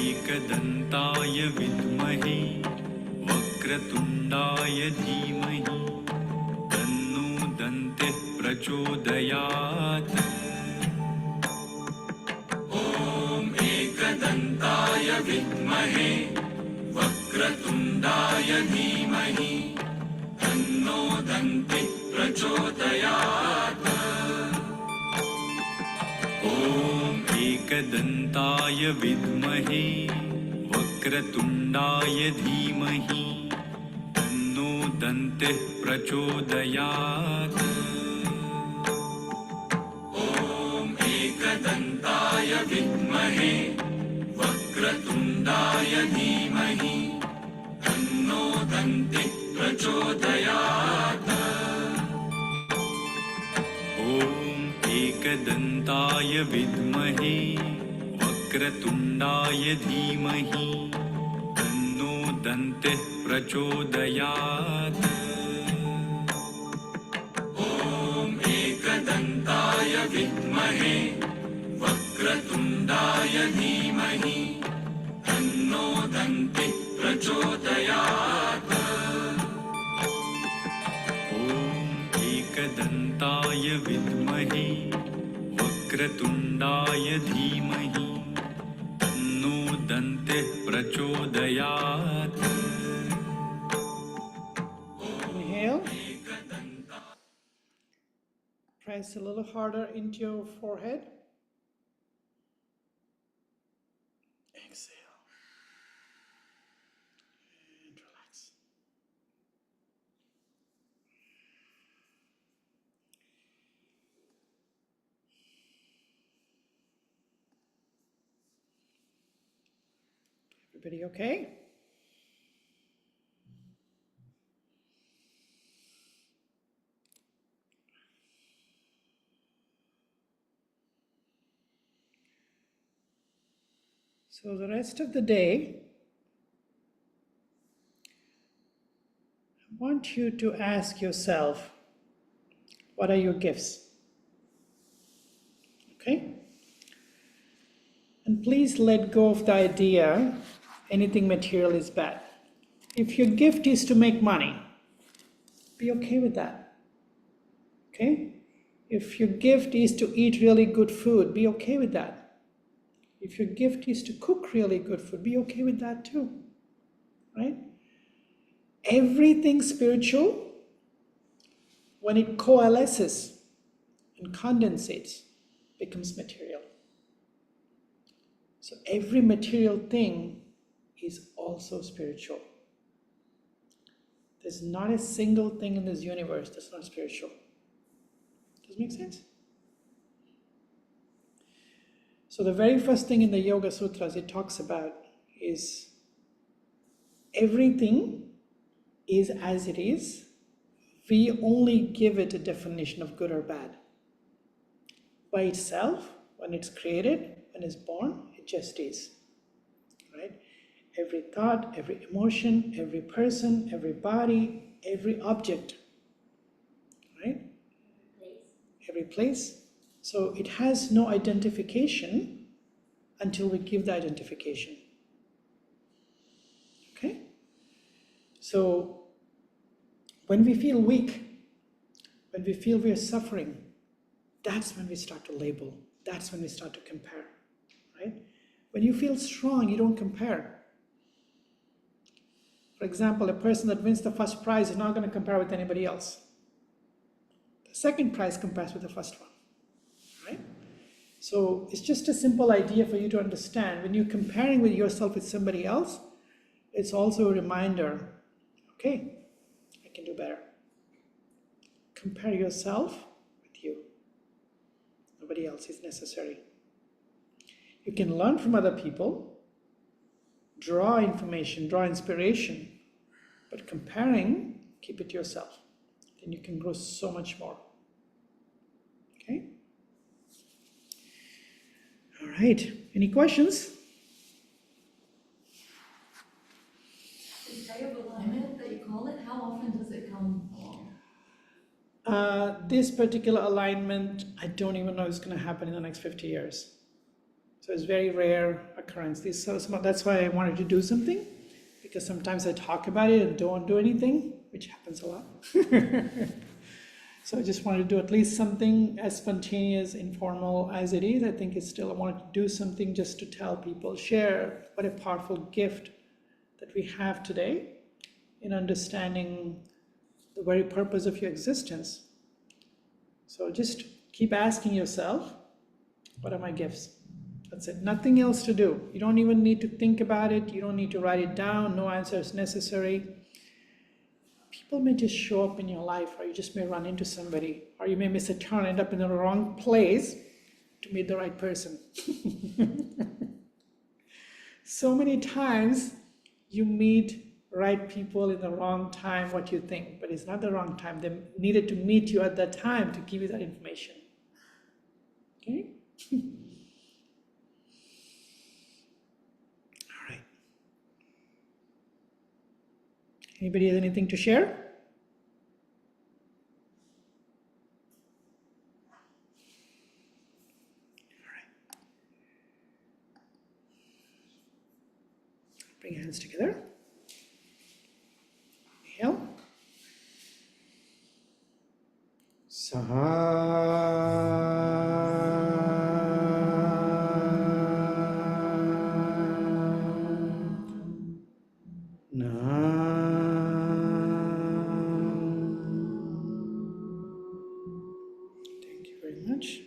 C: एकदन्ताय विद्महे वक्रतुण्डाय धीमहि तन्नो दन्तिः प्रचोदयात् ॐ एकदन्ताय विद्महे वक्रतुण्डाय धीमहि तन्नो दन्तिः प्रचोदयात् ॐ एकदन्ताय विद्महे वक्रतुण्डाय धीमहि तन्नो दन्तिः प्रचोदयात् ॐ एकदन्ताय विद्महे वक्रतुण्डाय धीमहि तन्नो दन्तिः प्रचोदयात् ॐ एकदन्ताय विद्महे वक्रतुण्डाय धीमहि तन्नो दन्तिः प्रचोदयात् ॐ एकदन्ताय विद्महे वक्रतुण्डाय धीमहि तन्नो दन्तिः प्रचोदयात् ॐ एकदन्ताय विद्महे वक्रतुण्डाय धीमहि तन्नो दन्तिः प्रचोदयात्
A: Inhale. Press a little harder into your forehead. Exhale. And relax. Everybody okay? So the rest of the day, I want you to ask yourself, what are your gifts? Okay? And please let go of the idea anything material is bad. If your gift is to make money, be okay with that. Okay? If your gift is to eat really good food, be okay with that. If your gift is to cook really good food, be okay with that too. Right? Everything spiritual, when it coalesces and condensates, becomes material. So every material thing is also spiritual. There's not a single thing in this universe that's not spiritual. Does it make sense? So the very first thing in the Yoga Sutras it talks about is everything is as it is. We only give it a definition of good or bad. By itself, when it's created, when it's born, it just is. Right? Every thought, every emotion, every person, every body, every object. Right? Every place. So it has no identification until we give the identification. Okay? So when we feel weak, when we feel we are suffering, that's when we start to label. That's when we start to compare. Right? When you feel strong, you don't compare. For example, a person that wins the first prize is not going to compare with anybody else. The second prize compares with the first one. Right? So it's just a simple idea for you to understand. When you're comparing with yourself with somebody else, it's also a reminder, okay, I can do better. Compare yourself with you. Nobody else is necessary. You can learn from other people, draw information, draw inspiration, but comparing, keep it to yourself. Then you can grow so much more. Okay? All right. Any questions?
B: This type of alignment that you call it, how often does it come along?
A: This particular alignment, I don't even know if it's going to happen in the next 50 years. So it's very rare occurrence. That's why I wanted to do something, because sometimes I talk about it and don't do anything, which happens a lot. So I just wanted to do at least something as spontaneous, informal as it is. I think it's still, I wanted to do something just to tell people, share what a powerful gift that we have today in understanding the very purpose of your existence. So just keep asking yourself, what are my gifts? That's it. Nothing else to do. You don't even need to think about it. You don't need to write it down. No answer is necessary. People may just show up in your life, or you just may run into somebody, or you may miss a turn, end up in the wrong place to meet the right person. So many times you meet right people in the wrong time, what you think, but it's not the wrong time. They needed to meet you at that time to give you that information. Okay? All right. Anybody has anything to share? Bring your hands together. Inhale. Thank you very much.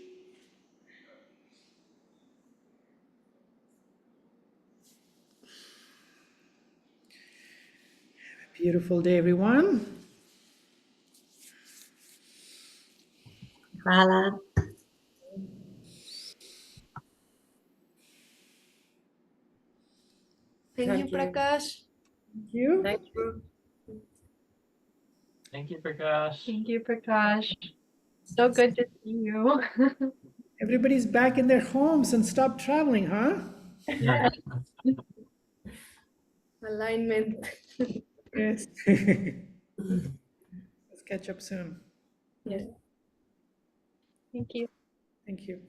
A: Have a beautiful day, everyone.
D: Mala.
B: Thank you, Prakash.
A: Thank you.
D: Thank you.
E: Thank you, Prakash.
F: Thank you, Prakash. So good to see you.
A: Everybody's back in their homes and stopped traveling, huh?
E: Yeah.
D: Alignment.
A: Yes. Let's catch up soon.
D: Yes.
F: Thank you.
A: Thank you.